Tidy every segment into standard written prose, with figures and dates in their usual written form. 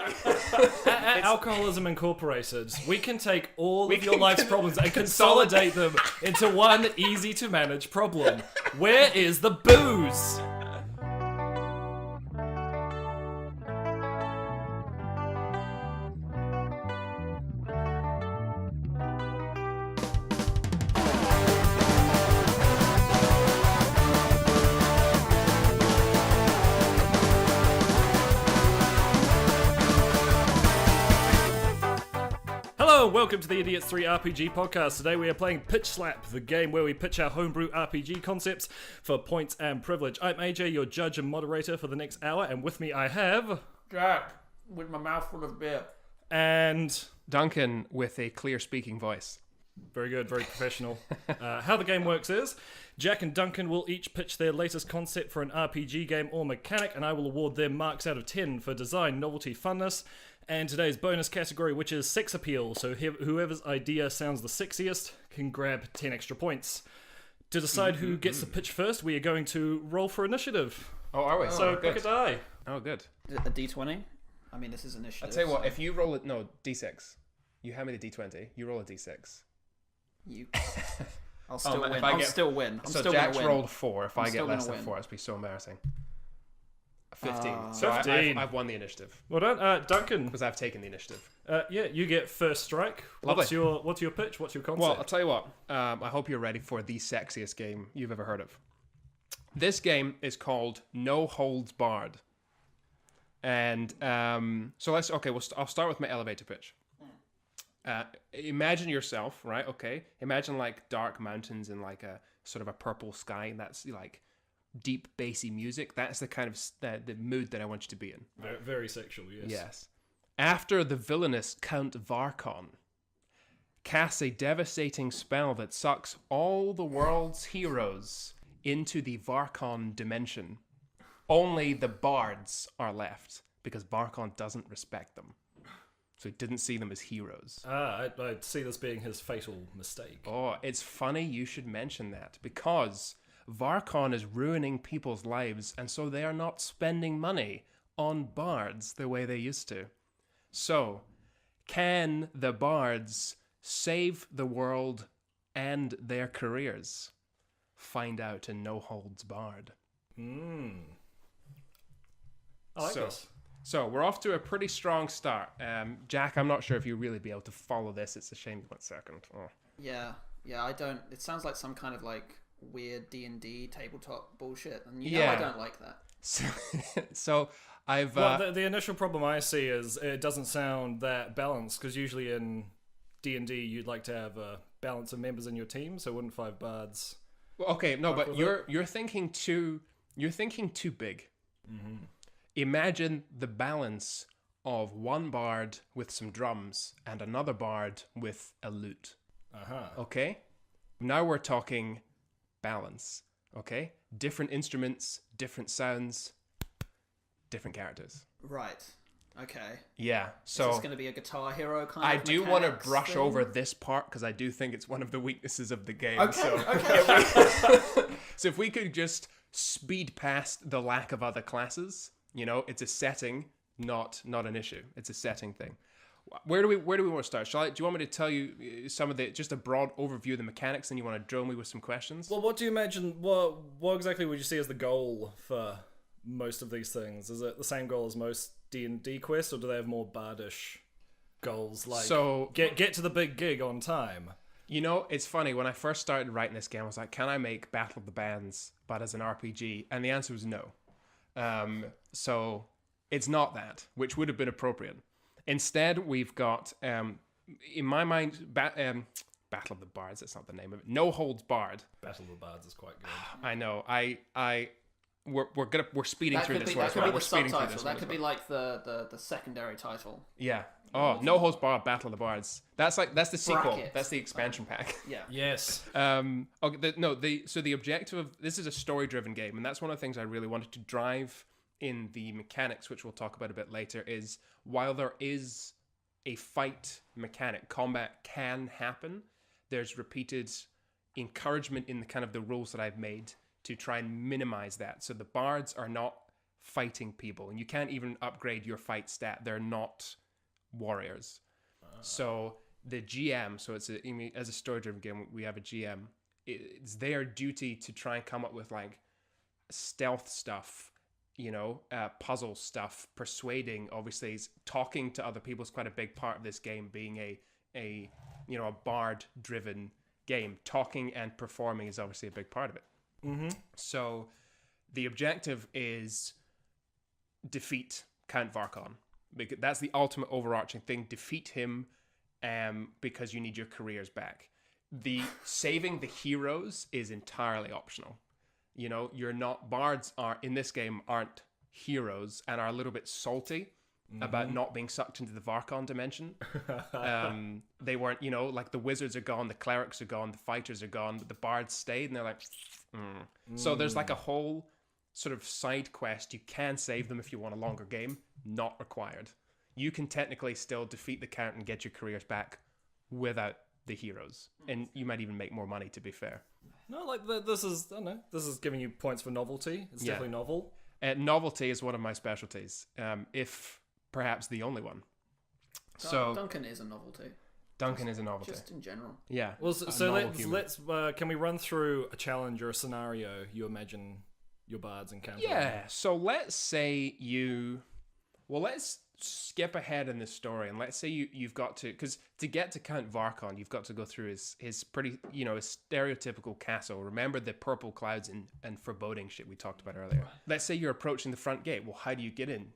At Alcoholism Incorporated, we can take all of your life's problems and consolidate them into one easy-to-manage problem. Where is the booze? Welcome to the Idiots 3 RPG podcast. Today we are playing Pitch Slap, the game where we pitch our homebrew RPG concepts for points and privilege. I'm AJ, your judge and moderator for the next hour, and with me I have... Jack, with my mouth full of beer. And... Duncan, with a clear speaking voice. Very good, very professional. How the game works is, Jack and Duncan will each pitch their latest concept for an RPG game or mechanic, and I will award them marks out of 10 for design, novelty, funness, and today's bonus category, which is sex appeal. So whoever's idea sounds the sexiest can grab 10 extra points. To decide who gets to pitch first, we are going to roll for initiative. Oh, are we? So pick a die. Oh, good. A D20? I mean, this is initiative. I'll tell you what, if you roll it... No, D6. You hand me the D20, you roll a D6. You... I'll still win. I'll still win. So Jack's rolled 4. If I get less than 4, it's be so embarrassing. 15. So 15. I've won the initiative. Well done. Duncan. Because I've taken the initiative. Yeah, you get first strike. Lovely. What's your pitch? What's your concept? Well, I'll tell you what. I hope you're ready for the sexiest game you've ever heard of. This game is called No Holds Barred. And so let's... Okay, I'll start with my elevator pitch. Imagine yourself, right? Okay. Imagine like dark mountains and like a sort of a purple sky, and that's like deep bassy music. That's the kind of the mood that I want you to be in. Very, very sexual, yes. Yes. After the villainous Count Varkon casts a devastating spell that sucks all the world's heroes into the Varkon dimension, only the bards are left because Varkon doesn't respect them. So he didn't see them as heroes. I'd see this being his fatal mistake. Oh, it's funny you should mention that, because Varkon is ruining people's lives, and so they are not spending money on bards the way they used to. So, can the bards save the world and their careers? Find out in No Holds Barred. I like this. So, we're off to a pretty strong start. Jack, I'm not sure if you'll really be able to follow this. It's a shame you went second. Oh. Yeah, I don't... It sounds like some kind of like weird D&D tabletop bullshit, and you know I don't like that. So I've... Well, the initial problem I see is it doesn't sound that balanced, because usually in D&D you'd like to have a balance of members in your team, so wouldn't 5 bards... Well, okay, no, but you're thinking too big. Mm-hmm. Imagine the balance of one bard with some drums and another bard with a lute. Okay? Now we're talking balance. Okay? Different instruments, different sounds, different characters. Right. Okay. Yeah. So is this going to be a Guitar Hero kind I of do want to brush thing? over this part because I do think it's one of the weaknesses of the game. Okay. So if we could just speed past the lack of other classes, you know, it's a setting, not an issue. It's a setting thing. Where do we want to start? Do you want me to tell you some of just a broad overview of the mechanics, and you want to drill me with some questions? Well, what do you imagine? What exactly would you see as the goal for most of these things? Is it the same goal as most D&D quests, or do they have more bardish goals? Like, so get to the big gig on time. You know, it's funny. When I first started writing this game, I was like, can I make Battle of the Bands, but as an RPG? And the answer was no. So it's not that, which would have been appropriate. Instead, we've got, in my mind, Battle of the Bards. That's not the name of it. No Holds Barred. Battle of the Bards is quite good. I know. We're speeding through this. That could be the subtitle. That could be like the secondary title. Yeah. Oh, No Holds Barred, Battle of the Bards. That's the sequel. Bracket. That's the expansion pack. Yeah. Yes. Okay. So the objective of this is a story-driven game, and that's one of the things I really wanted to drive in the mechanics, which we'll talk about a bit later. Is while there is a fight mechanic, combat can happen. There's repeated encouragement in the kind of the rules that I've made to try and minimize that. So the bards are not fighting people, and you can't even upgrade your fight stat. They're not warriors. So the GM, so as a story-driven game, we have a GM. It's their duty to try and come up with like stealth stuff, puzzle stuff, persuading. Obviously, talking to other people is quite a big part of this game. Being a bard-driven game, talking and performing is obviously a big part of it. Mm-hmm. So the objective is defeat Count Varkon. Because that's the ultimate overarching thing. Defeat him, because you need your careers back. The saving the heroes is entirely optional. You're not, bards in this game aren't heroes and are a little bit salty about not being sucked into the Varkon dimension. They weren't, like the wizards are gone, the clerics are gone, the fighters are gone, but the bards stayed, and they're like, So there's like a whole sort of side quest. You can save them if you want a longer game. Not required. You can technically still defeat the count and get your careers back without the heroes, and you might even make more money, to be fair. No, like this is, I don't know, this is giving you points for novelty. It's definitely novel. Novelty is one of my specialties, if perhaps the only one. So Duncan is a novelty. Duncan is a novelty. Just in general. Yeah. Well, so let's can we run through a challenge or a scenario you imagine your bards encounter? Yeah. So let's say let's skip ahead in this story, and let's say you've got to, because to get to Count Varkon, you've got to go through his pretty, his stereotypical castle. Remember the purple clouds and foreboding shit we talked about earlier. Right. Let's say you're approaching the front gate. Well, how do you get in?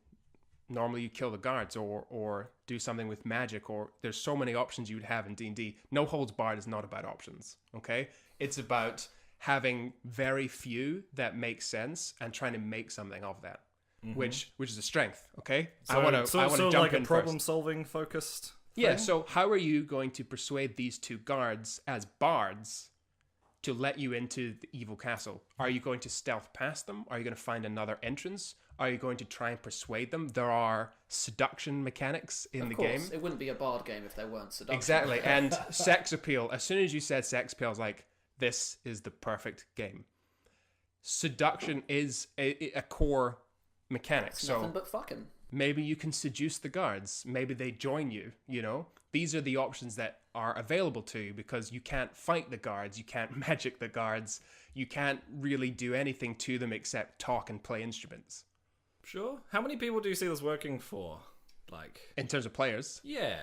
Normally you kill the guards or do something with magic, or there's so many options you would have in D&D. No Holds Barred is not about options, okay? It's about having very few that make sense and trying to make something of that. Mm-hmm. Which is a strength, okay? So, I want to jump like in a problem-solving focused thing? Yeah, so how are you going to persuade these two guards as bards to let you into the evil castle? Are you going to stealth past them? Are you going to find another entrance? Are you going to try and persuade them? There are seduction mechanics in the game. It wouldn't be a bard game if there weren't seduction. Exactly, and sex appeal. As soon as you said sex appeal, I was like, this is the perfect game. Seduction is a core mechanic. It's nothing but fucking. Maybe you can seduce the guards. Maybe they join you, These are the options that are available to you, because you can't fight the guards. You can't magic the guards. You can't really do anything to them except talk and play instruments. Sure. How many people do you see this working for? Like, in terms of players? Yeah.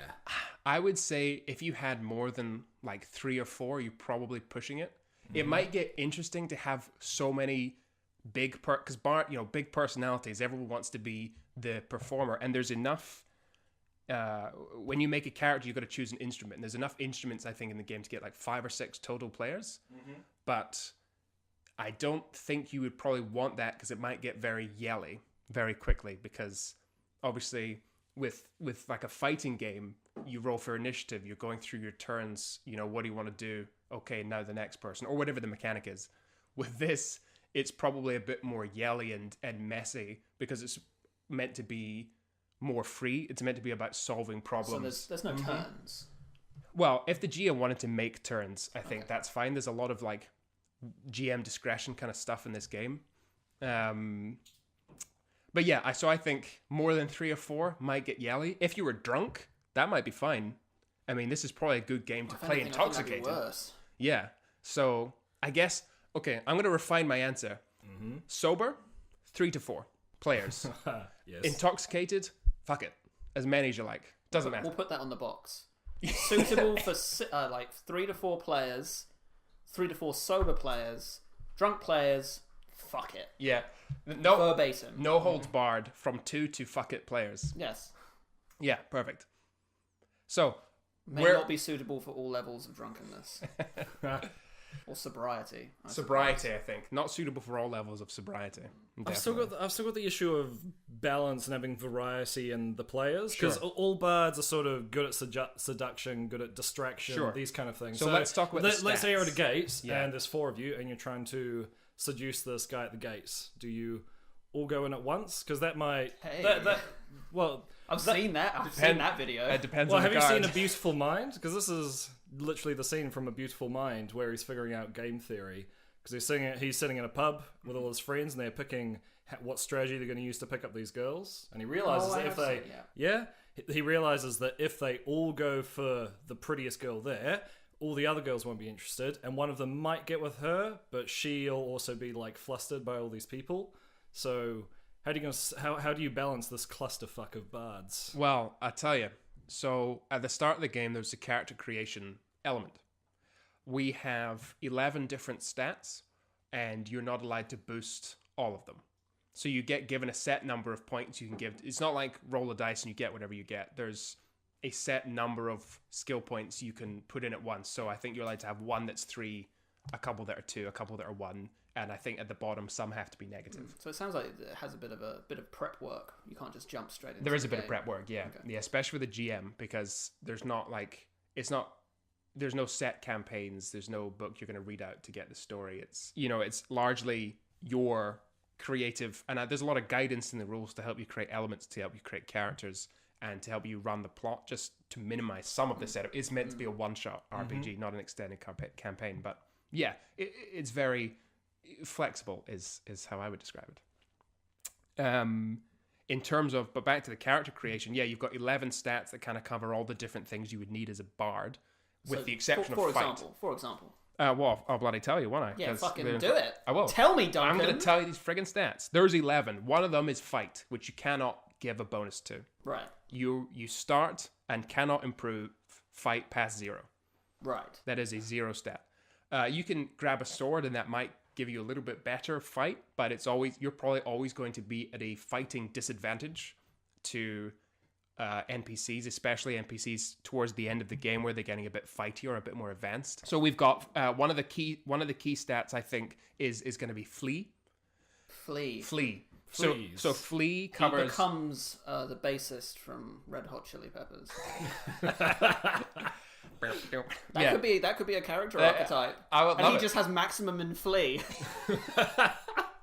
I would say if you had more than like 3 or 4, you're probably pushing it. Mm-hmm. It might get interesting to have so many big big personalities. Everyone wants to be the performer, and there's enough. When you make a character, you've got to choose an instrument. And there's enough instruments, I think, in the game to get like 5 or 6 total players. Mm-hmm. But I don't think you would probably want that, because it might get very yelly very quickly. Because obviously, with like a fighting game, you roll for initiative. You're going through your turns. What do you want to do? Okay, now the next person, or whatever the mechanic is. With this, it's probably a bit more yelly and messy, because it's meant to be more free. It's meant to be about solving problems. So there's no turns. Well, if the GM wanted to make turns, I think that's fine. There's a lot of like GM discretion kind of stuff in this game. But yeah, I think more than 3 or 4 might get yelly. If you were drunk, that might be fine. I mean, this is probably a good game to play intoxicated. Worse. Yeah. So I guess, okay, I'm going to refine my answer. Mm-hmm. Sober, 3 to 4 players. Yes. Intoxicated, fuck it. As many as you like. Doesn't matter. We'll put that on the box. Suitable for like 3 to 4 players, 3 to 4 sober players, drunk players, fuck it. Yeah. No, verbatim. No Holds Barred from 2 to fuck it players. Yes. Yeah, perfect. So, may not be suitable for all levels of drunkenness. Or sobriety. I think. Not suitable for all levels of sobriety. I've still got the issue of balance and having variety in the players, because all bards are sort of good at seduction, good at distraction, these kind of things. So let's talk about the stats. Let's say you're at a gate, and there's 4 of you, and you're trying to seduce this guy at the gates. Do you all go in at once? Because that might... I've seen that video. It depends on the have guard. you seen A Beautiful Mind? Because this is literally the scene from A Beautiful Mind where he's figuring out game theory. Because he's sitting in a pub with all his friends, and they're picking what strategy they're going to use to pick up these girls, and he realizes that if they, he realizes that if they all go for the prettiest girl there, all the other girls won't be interested, and one of them might get with her, but she'll also be like flustered by all these people. So how do you balance this clusterfuck of bards? Well, I tell you. So at the start of the game, there's a character creation element. We have 11 different stats, and you're not allowed to boost all of them. So you get given a set number of points you can give. It's not like roll a dice and you get whatever you get. There's a set number of skill points you can put in at once. So I think you're allowed to have one that's 3, a couple that are 2, a couple that are 1, and I think at the bottom some have to be negative. So it sounds like it has a bit of prep work. You can't just jump straight into. There is a bit game. of prep work, yeah, Okay. yeah, especially with the GM, because there's no set campaigns. There's no book you're going to read out to get the story. It's largely your creative, and there's a lot of guidance in the rules to help you create elements, to help you create characters, and to help you run the plot, just to minimize some of the setup. It's meant to be a one-shot RPG, not an extended campaign, but yeah, it's very flexible is how I would describe it. In terms of, but back to the character creation, yeah, you've got 11 stats that kind of cover all the different things you would need as a bard, with the exception of fight. For example. Well, I'll bloody tell you, won't I? Yeah, fucking do it. I will. Tell me, Duncan. I'm going to tell you these friggin' stats. There's 11. One of them is fight, which you cannot give a bonus to. Right. You start and cannot improve fight past 0. Right. That is a 0 stat. You can grab a sword, and that might give you a little bit better fight, but you're probably always going to be at a fighting disadvantage to NPCs, especially NPCs towards the end of the game where they're getting a bit fighty or a bit more advanced. So we've got one of the key stats, I think, is going to be flee. Flee. So flee covers. He becomes the bassist from Red Hot Chili Peppers. That could be a character archetype. He just has maximum in flee.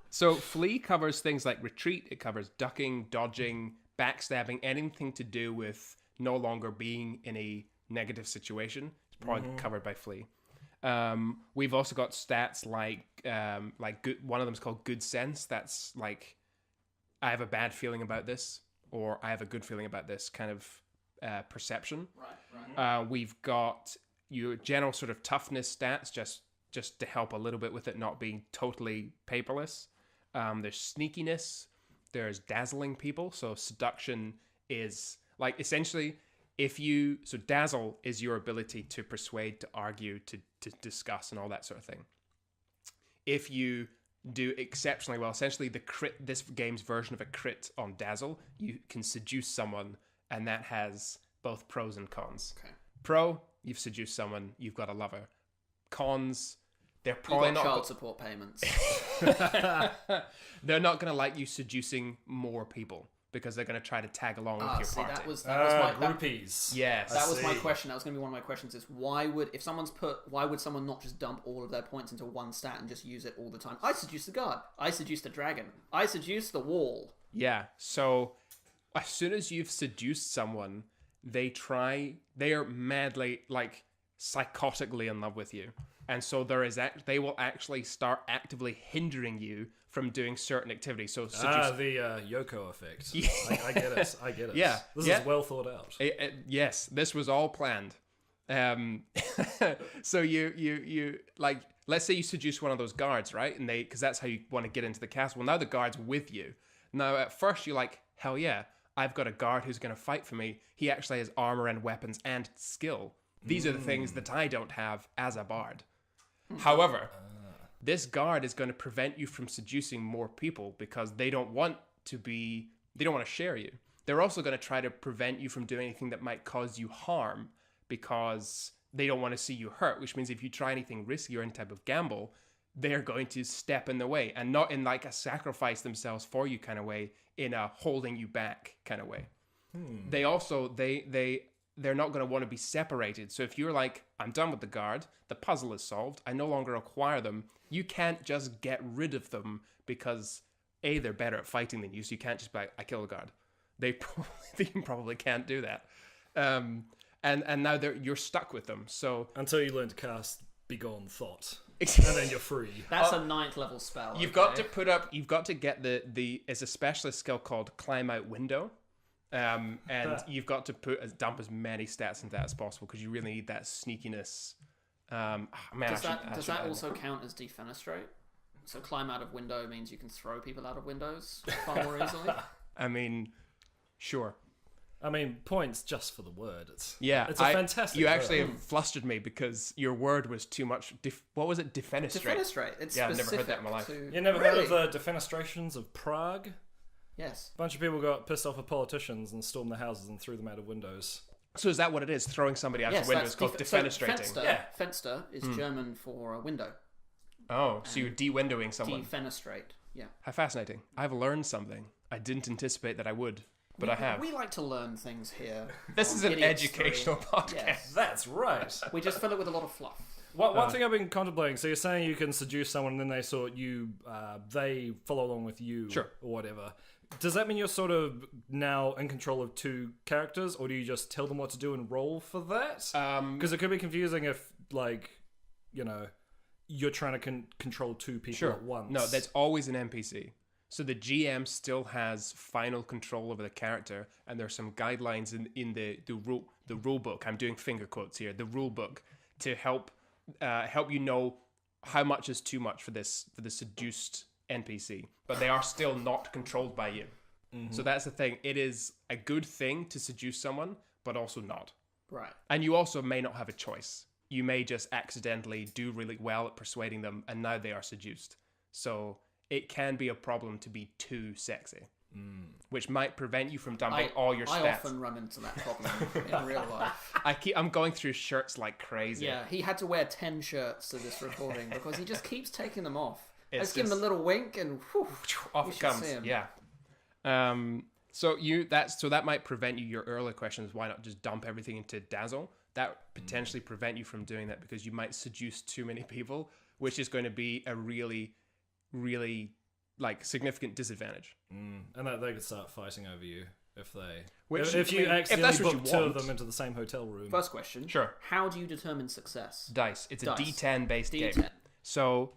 So flee covers things like retreat. It covers ducking, dodging, backstabbing, anything to do with no longer being in a negative situation. It's probably covered by flee. We've also got stats like good, one of them is called good sense. That's like, I have a bad feeling about this, or I have a good feeling about this kind of perception. Right. We've got your general sort of toughness stats, just to help a little bit with it not being totally paperless. There's sneakiness. There's dazzling people. So seduction is like essentially so dazzle is your ability to persuade, to argue, to discuss, and all that sort of thing. If you do exceptionally well, essentially this game's version of a crit on dazzle, you can seduce someone, and that has both pros and cons. Okay. Pro, you've seduced someone, you've got a lover. Cons, they're probably not child support payments. They're not going to like you seducing more people, because they're going to try to tag along with your party. That was my groupies. Yes. That was my question. That was going to be one of my questions: is why would someone not just dump all of their points into one stat and just use it all the time? I seduced the guard. I seduced the dragon. I seduced the wall. Yeah. So as soon as you've seduced someone, they are madly, like psychotically in love with you. And so they will actually start actively hindering you from doing certain activities. So the Yoko effect. I get it. Yeah. This is well thought out. Yes, this was all planned. So you like, let's say you seduce one of those guards, right? And because that's how you want to get into the castle. Well, now the guard's with you. Now at first you're like, hell yeah, I've got a guard who's going to fight for me. He actually has armor and weapons and skill. These are the things that I don't have as a bard. However, this guard is going to prevent you from seducing more people, because they don't want to share you. They're also going to try to prevent you from doing anything that might cause you harm, because they don't want to see you hurt, which means if you try anything risky or any type of gamble, they're going to step in the way, and not in like a sacrifice themselves for you kind of way, in a holding you back kind of way. They also, they're not going to want to be separated. So if you're like, I'm done with the guard, the puzzle is solved, I no longer acquire them, you can't just get rid of them, because A, they're better at fighting than you, so you can't just be like, I kill the guard. They probably can't do that. And now you're stuck with them. So until you learn to cast Begone Thought. and then you're free. That's a 9th level spell. You've got to get the it's a specialist skill called Climb Out Window. And you've got to dump as many stats into that as possible because you really need that sneakiness. Does that also count as defenestrate? So climb out of window means you can throw people out of windows far more easily. I mean, sure. I mean, points just for the word. It's a fantastic. You actually have flustered me because your word was too much. What was it? Defenestrate. Defenestrate. It's I've never heard that in my life. You never heard of the defenestrations of Prague? Yes. A bunch of people got pissed off at politicians and stormed their houses and threw them out of windows. So is that what it is? Throwing somebody out of windows is called defenestrating. So Fenster is German for a window. Oh, so you're de-windowing someone. Defenestrate, yeah. How fascinating. I've learned something. I didn't anticipate that I would, but I have. We like to learn things here. This is an educational podcast. Yes. That's right. We just fill it with a lot of fluff. One thing I've been contemplating, so you're saying you can seduce someone and then they follow along with you Sure. or whatever. Does that mean you're sort of now in control of 2 characters, or do you just tell them what to do and roll for that? Because it could be confusing if, you're trying to control 2 people at once. No, that's always an NPC. So the GM still has final control over the character, and there's some guidelines in the rule book. I'm doing finger quotes here. The rule book to help you know how much is too much for the seduced NPC, but they are still not controlled by you. Mm-hmm. So that's the thing. It is a good thing to seduce someone, but also not. Right. And you also may not have a choice. You may just accidentally do really well at persuading them, and now they are seduced. So it can be a problem to be too sexy, which might prevent you from dumping all your stats. I often run into that problem in real life. I'm going through shirts like crazy. Yeah, he had to wear 10 shirts to this recording because he just keeps taking them off. Let's give him a little wink and whew, off it comes. Yeah. So that might prevent you. Your earlier question is why not just dump everything into Dazzle? That potentially prevent you from doing that because you might seduce too many people, which is going to be a really, really significant disadvantage. And that they could start fighting over you if they. If you accidentally book 2 of want. them into the same hotel room. First question. Sure. How do you determine success? Dice. It's a D10 based game. D10. So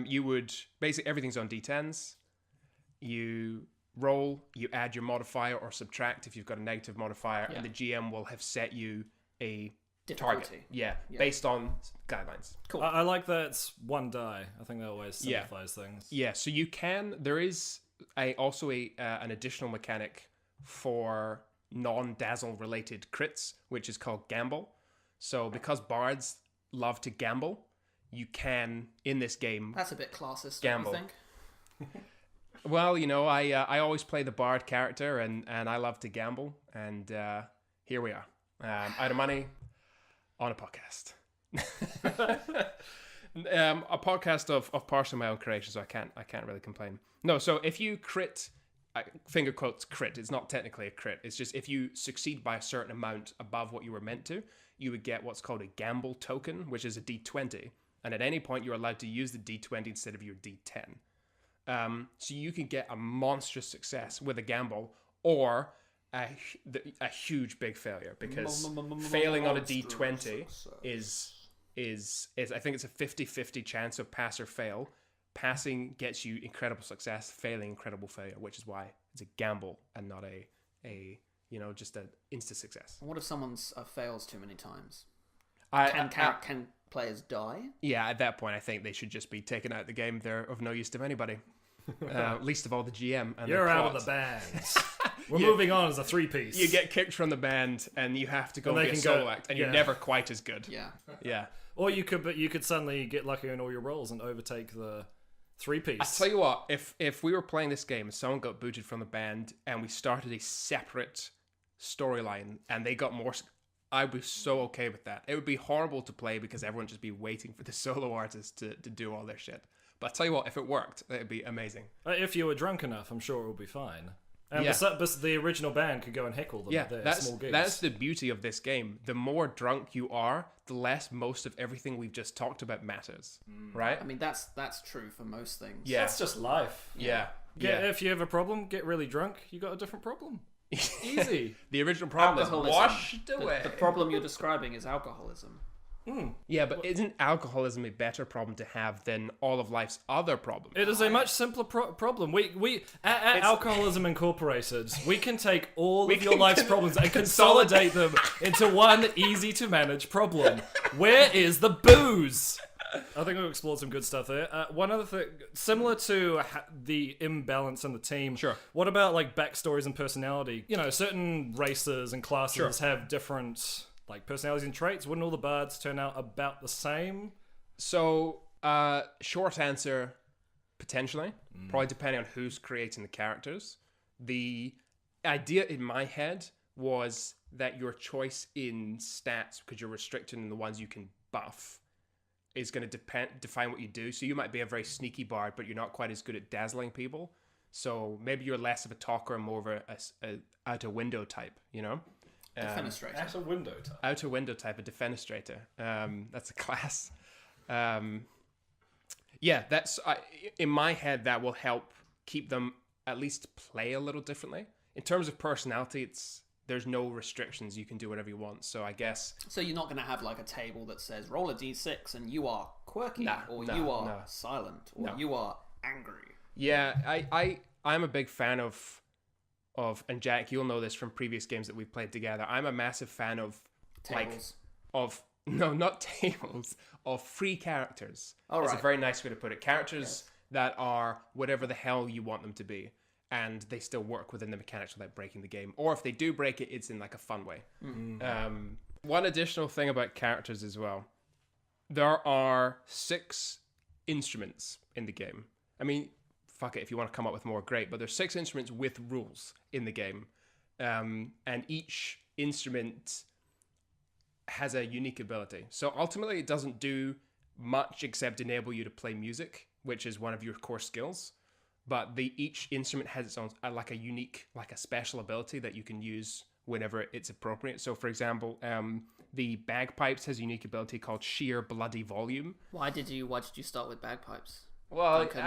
you would basically everything's on D10s. You roll, you add your modifier or subtract if you've got a negative modifier, and the GM will have set you a target. Yeah, based on guidelines. Cool. I like that it's 1 die. I think that always simplifies things. Yeah, so you can. There is also an additional mechanic for non-dazzle related crits, which is called gamble. So because bards love to gamble, you can in this game. That's a bit classist. Gamble. I think. Well, I always play the bard character, and I love to gamble, and here we are, out of money on a podcast. A podcast of partially my own creation, so I can't really complain. No, so if you crit, finger quotes crit, it's not technically a crit. It's just if you succeed by a certain amount above what you were meant to, you would get what's called a gamble token, which is a D20, and at any point you're allowed to use the D20 instead of your D10. So you can get a monstrous success with a gamble or a huge big failure, because failing on a D20 is I think it's a 50-50 chance of pass or fail. Passing gets you incredible success, failing incredible failure, which is why it's a gamble and not just an instant success. What if someone fails too many times? Can players die? Yeah, at that point I think they should just be taken out of the game. They're of no use to anybody. Least of all the GM. And you're out of the band. We're moving on as a 3-piece. You get kicked from the band, and you have to go and be a solo act, and you're never quite as good. Yeah. Or you could suddenly get lucky in all your rolls and overtake the 3-piece. I tell you what, if we were playing this game and someone got booted from the band, and we started a separate storyline, and they got more, I'd be so okay with that. It would be horrible to play because everyone would just be waiting for the solo artist to do all their shit. But I tell you what, if it worked, it'd be amazing. If you were drunk enough, I'm sure it would be fine. And the original band could go and heckle them at their small gigs. That's the beauty of this game. The more drunk you are, the less most of everything we've just talked about matters. Right? I mean, that's true for most things. Yeah. That's just life. Yeah. If you have a problem, get really drunk, you got a different problem. Easy. The original problem is washed away. The problem you're describing is alcoholism. Yeah, but isn't alcoholism a better problem to have than all of life's other problems? It is a much simpler problem. We at Alcoholism Incorporated, we can take all of your life's problems and consolidate them into one easy to manage problem. Where is the booze? I think we've explored some good stuff there. One other thing, similar to the imbalance in the team. Sure. What about like backstories and personality? You know, certain races and classes have different like personalities and traits. Wouldn't all the bards turn out about the same? So, short answer, potentially. Probably depending on who's creating the characters. The idea in my head was that your choice in stats, because you're restricted in the ones you can buff, is going to define what you do. So you might be a very sneaky bard, but you're not quite as good at dazzling people. So maybe you're less of a talker and more of a out-a-window type, you know? Defenestrator. Out a window type. Outer window type, a defenestrator. That's a class. Yeah, that's in my head. That will help keep them at least play a little differently. In terms of personality, there's no restrictions. You can do whatever you want. So I guess. So you're not going to have like a table that says roll a d6 and you are quirky, you are silent, or you are angry. Yeah, I'm a big fan of, and Jack, you'll know this from previous games that we've played together. I'm a massive fan of tables. Not tables, of free characters. Oh, It's right. a very nice way to put it. Characters that are whatever the hell you want them to be, and they still work within the mechanics without breaking the game. Or if they do break it, it's in like a fun way. One additional thing about characters as well. There are 6 instruments in the game. I mean, fuck it, if you want to come up with more, great. But there's 6 instruments with rules in the game. And each instrument has a unique ability. So ultimately, it doesn't do much except enable you to play music, which is one of your core skills. But each instrument has its own, like a unique, like a special ability that you can use whenever it's appropriate. So, for example, the bagpipes has a unique ability called sheer bloody volume. Why did you start with bagpipes? Well, Duncan?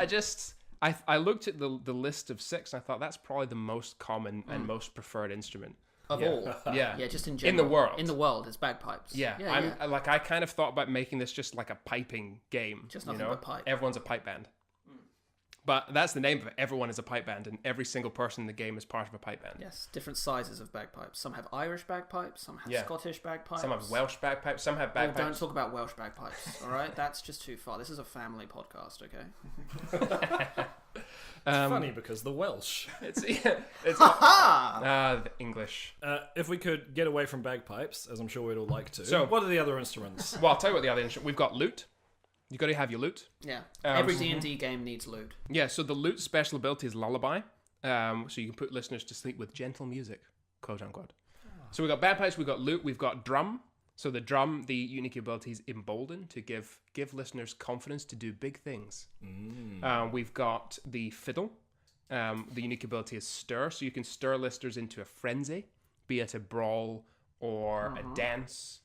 I looked at the list of 6 and I thought that's probably the most common and most preferred instrument. Of all? Yeah. Yeah, just in general. In the world. In the world, it's bagpipes. Yeah. I kind of thought about making this just like a piping game. Just nothing but pipe. Everyone's a pipe band. But that's the name of it. Everyone is a pipe band, and every single person in the game is part of a pipe band. Yes, different sizes of bagpipes. Some have Irish bagpipes, some have Scottish bagpipes. Some have Welsh bagpipes, some have bagpipes. Oh, don't talk about Welsh bagpipes, all right? That's just too far. This is a family podcast, okay? It's funny because the Welsh. It's the English. If we could get away from bagpipes, as I'm sure we'd all like to. So, what are the other instruments? Well, I'll tell you what the other instrument. We've got loot. You got to have your loot. Yeah. Every D&D game needs loot. Yeah. So the loot special ability is lullaby. So you can put listeners to sleep with gentle music, quote unquote. So we've got bagpipes. We've got loot. We've got drum. So the drum, the unique ability is embolden, to give listeners confidence to do big things. We've got the fiddle. The unique ability is stir, so you can stir listeners into a frenzy, be it a brawl or a dance,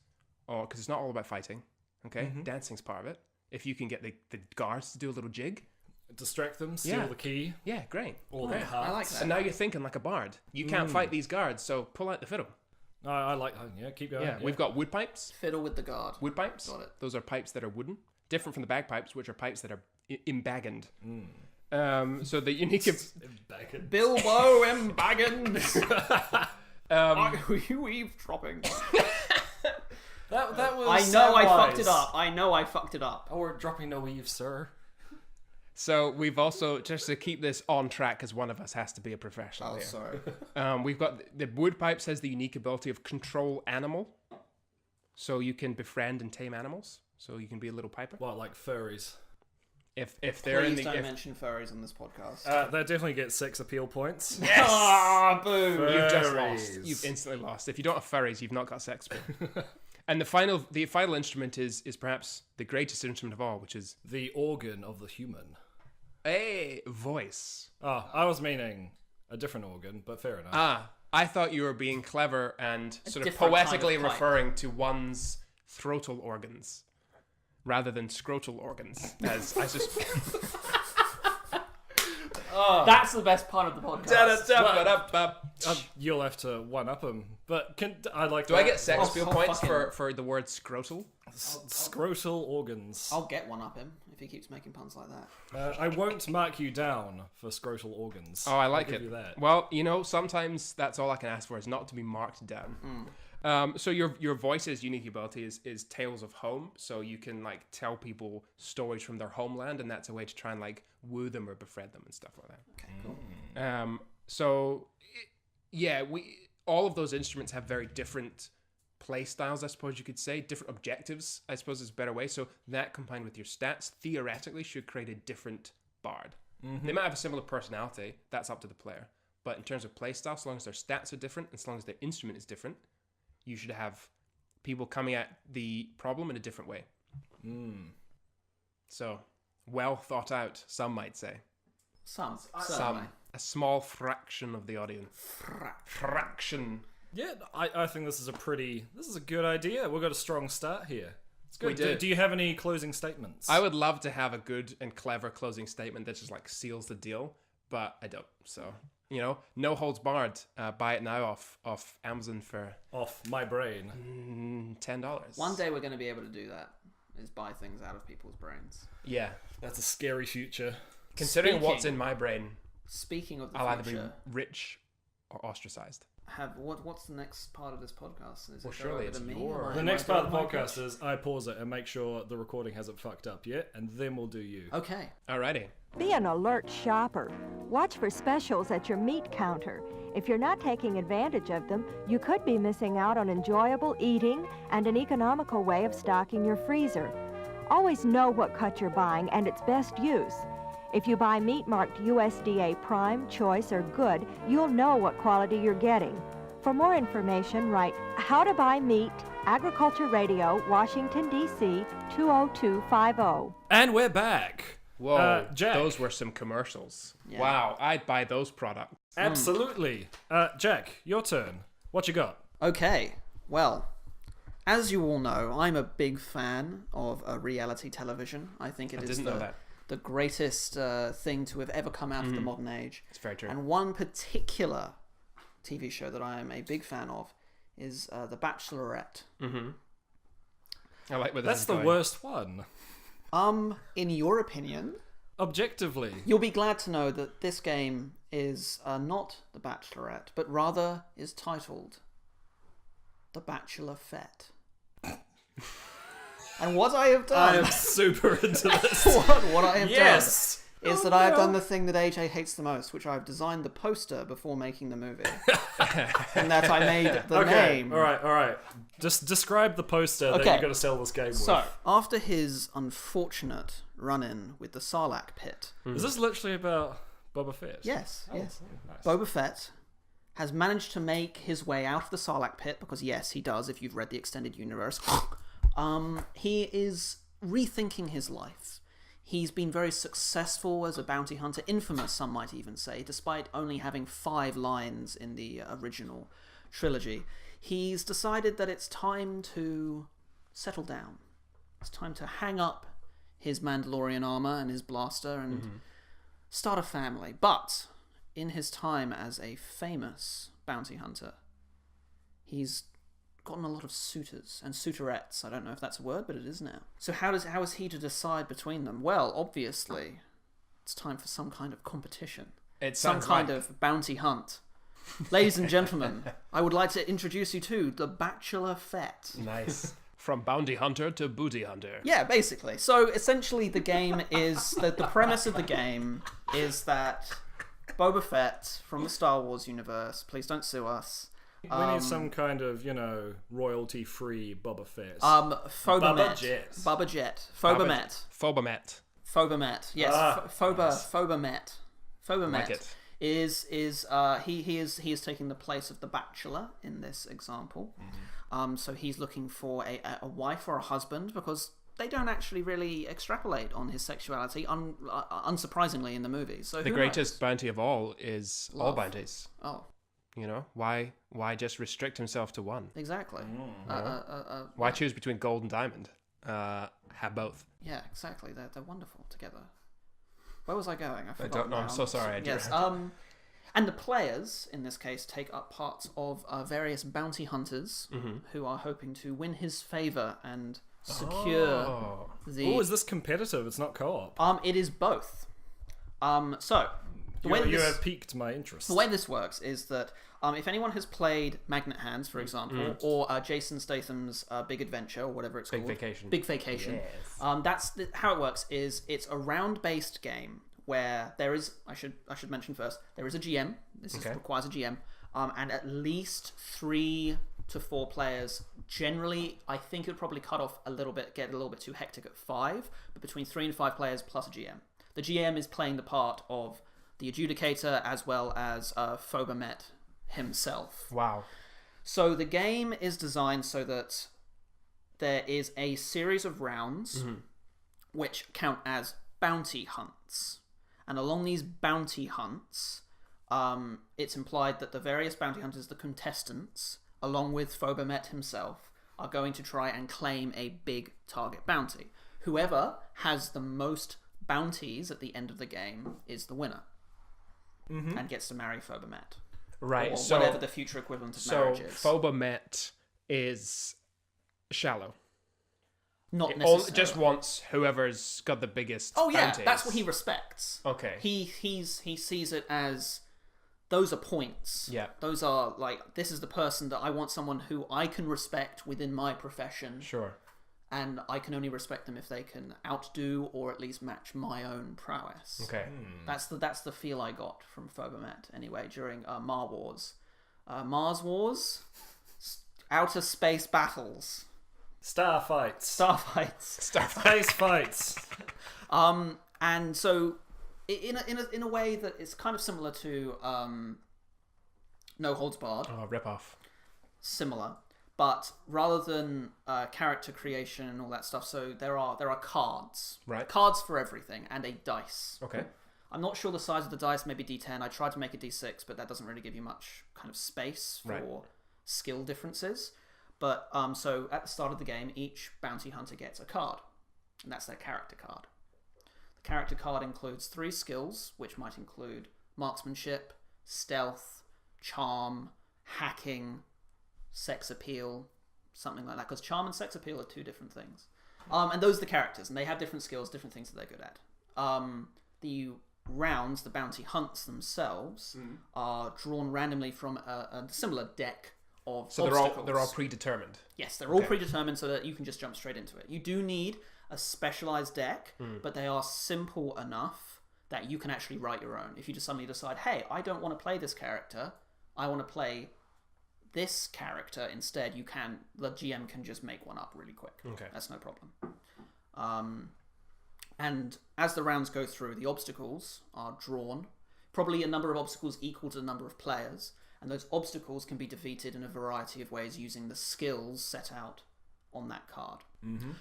or because it's not all about fighting. Okay, dancing's part of it. If you can get the guards to do a little jig, distract them, steal the key. Yeah, great. All their hearts. I like that. And now you're thinking like a bard. You can't fight these guards, so pull out the fiddle. I like that. Yeah, keep going. Yeah, we've got wood pipes. Fiddle with the guard. Wood pipes. Got it. Those are pipes that are wooden, different from the bagpipes, which are pipes that are embaggoned. So the unique Bilbo and Baggins. Are you eavesdropping? That was. I know I fucked it up. Oh, we're dropping no eaves, sir. So we've also, just to keep this on track, because one of us has to be a professional here. Sorry. We've got the wood pipes has the unique ability of control animal, so you can befriend and tame animals. So you can be a little piper. What, like furries? If they're Please in the don't mention furries on this podcast. They definitely get 6 appeal points. Yes! Ah, boom! You've just lost. You've instantly lost. If you don't have furries, you've not got sex appeal. And the final instrument is perhaps the greatest instrument of all, which is the organ of the human. A voice. Oh, I was meaning a different organ, but fair enough. I thought you were being clever and sort of different poetically kind of pipe. referring to one's throatal organs rather than scrotal organs, as I just. That's the best part of the podcast. You'll have to one-up him. But I like Do I get sex appeal Oh, points fucking- for the word scrotal? Scrotal organs. I'll get one up him if he keeps making puns like that. I won't mark you down for scrotal organs. Oh, I like I'll give it. you that. Well, sometimes that's all I can ask for is not to be marked down. So your voice's unique ability is Tales of Home, so you can like tell people stories from their homeland, and that's a way to try and like woo them or befriend them and stuff like that. Okay, cool. All of those instruments have very different play styles, I suppose you could say, different objectives, I suppose is a better way. So that combined with your stats theoretically should create a different bard. They might have a similar personality, that's up to the player. But in terms of play style, so long as their stats are different and so long as their instrument is different, you should have people coming at the problem in a different way. So, well thought out, some might say. Some. A small fraction of the audience. Fraction. Yeah, I think this is a good idea. We've got a strong start here. It's good. We do. Do you have any closing statements? I would love to have a good and clever closing statement that just like seals the deal, but I don't. So, no holds barred. Buy it now off Amazon for Off my brain. $10. One day we're going to be able to do that, is buy things out of people's brains. Yeah. That's a scary future. Considering what's Speaking- in my brain, Speaking of the I'll either be future, rich or ostracized. what's the next part of this podcast? Is Well, it surely go it's over to me? your- The Am next I part of the doing my podcast pitch? is I pause it and make sure the recording hasn't fucked up yet, and then we'll do you. Okay. Alrighty. Be an alert shopper. Watch for specials at your meat counter. If you're not taking advantage of them, you could be missing out on enjoyable eating and an economical way of stocking your freezer. Always know what cut you're buying and its best use. If you buy meat marked USDA Prime, Choice, or Good, you'll know what quality you're getting. For more information, write How to Buy Meat, Agriculture Radio, Washington, D.C. 20250. And we're back. Whoa, Jack. those were some commercials. Yeah. Wow, I'd buy those products. Absolutely. Jack, your turn. What you got? Okay. Well, as you all know, I'm a big fan of reality television. I think it is didn't know that. the greatest thing to have ever come out of the modern age. It's very true. And one particular TV show that I am a big fan of is The Bachelorette. I like where this That's is the going. worst one. In your opinion, Objectively. you'll be glad to know that this game is not The Bachelorette, but rather is titled The Bachelorfett. And what I have I done, am super into this. what I have Yes. done, is that I have done the thing that AJ hates the most, which I've designed the poster before making the movie, and that I made the Okay. name. All right. Just describe the poster that Okay. you're going to sell this game So, with. after his unfortunate run-in with the Sarlacc pit, Is this literally about Boba Fett? yes, yes, Nice. Boba Fett has managed to make his way out of the Sarlacc pit, because yes, he does, if you've read the extended universe. He is rethinking his life. He's been very successful as a bounty hunter, infamous, some might even say, despite only having 5 lines in the original trilogy. He's decided that it's time to settle down. It's time to hang up his Mandalorian armor and his blaster and start a family. But in his time as a famous bounty hunter, he's gotten a lot of suitors and suitorettes. I don't know if that's a word, but it is now. So how is he to decide between them? Well, obviously, it's time for some kind of competition. It Some sounds kind like- of bounty hunt. Ladies and gentlemen, I would like to introduce you to the Bachelorfett. Nice. From bounty hunter to booty hunter. Yeah, basically. So essentially, the game is that the premise of the game is that Boba Fett from the Star Wars universe. Please don't sue us. We need some kind of, royalty-free Boba Fett. Phobamet. Jet. Bubba Jet. Phobamet. Phobamet. Phobamet. Yes. Phobamet. Phobamet Like it. is he is taking the place of the Bachelor in this example. So he's looking for a wife or a husband, because they don't actually really extrapolate on his sexuality, unsurprisingly, in the movies. So The who greatest bounty of all is all Love. bounties. knows? Oh, Why just restrict himself to one? exactly. Why choose between gold and diamond? Have both. Yeah, exactly. They're wonderful together. Where was I going? I forgot. don't know. I'm so sorry. Yes. And the players, in this case, take up parts of various bounty hunters who are hoping to win his favor and secure the... Oh, is this competitive? It's not co-op. It is both. So, you have piqued my interest. The way this works is that if anyone has played Magnet Hands, for example, or Jason Statham's Big Adventure, or whatever it's called. Big Vacation. Yes. That's how it works. Is it's a round-based game where there is, I should mention first, there is a GM. This requires a GM, and at least 3 to 4 players. Generally, I think it would probably get a little bit too hectic at 5, but between 3 and 5 players plus a GM. The GM is playing the part of the adjudicator as well as Phobamet himself. Wow. So the game is designed so that there is a series of rounds which count as bounty hunts. And along these bounty hunts, it's implied that the various bounty hunters, the contestants, along with Phobamet himself, are going to try and claim a big target bounty. Whoever has the most bounties at the end of the game is the winner. And gets to marry Phobamet. Right. Or so whatever the future equivalent of marriage is. So Phobamet is shallow. Not necessarily. Just wants whoever's got the biggest bounties. That's what he respects. Okay. He sees it as those are points. Yeah. Those are like, this is the person that I want, someone who I can respect within my profession. Sure. And I can only respect them if they can outdo or at least match my own prowess. Okay. That's the feel I got from Phobamet anyway during Mars Wars. Mars Wars, outer space battles, Starfights. Space fights. And so in a way that is kind of similar to No Holds Barred. Oh, rip off. Similar. But rather than character creation and all that stuff, so there are cards. Right. Cards for everything, and a dice. Okay. I'm not sure the size of the dice, maybe D10. I tried to make a D6, but that doesn't really give you much kind of space for skill differences. But so at the start of the game, each bounty hunter gets a card, and that's their character card. The character card includes 3 skills, which might include marksmanship, stealth, charm, hacking, sex appeal, something like that, because charm and sex appeal are 2 different things. And those are the characters, and they have different skills, different things that they're good at. The rounds, the bounty hunts themselves, are drawn randomly from a similar deck of obstacles. They're all predetermined. Yes, they're all predetermined so that you can just jump straight into it. You do need a specialized deck, but they are simple enough that you can actually write your own. If you just suddenly decide, hey, I don't want to play this character, I want to play this character instead, the GM can just make one up really quick. Okay. That's no problem. And as the rounds go through, the obstacles are drawn, probably a number of obstacles equal to the number of players, and those obstacles can be defeated in a variety of ways using the skills set out on that card.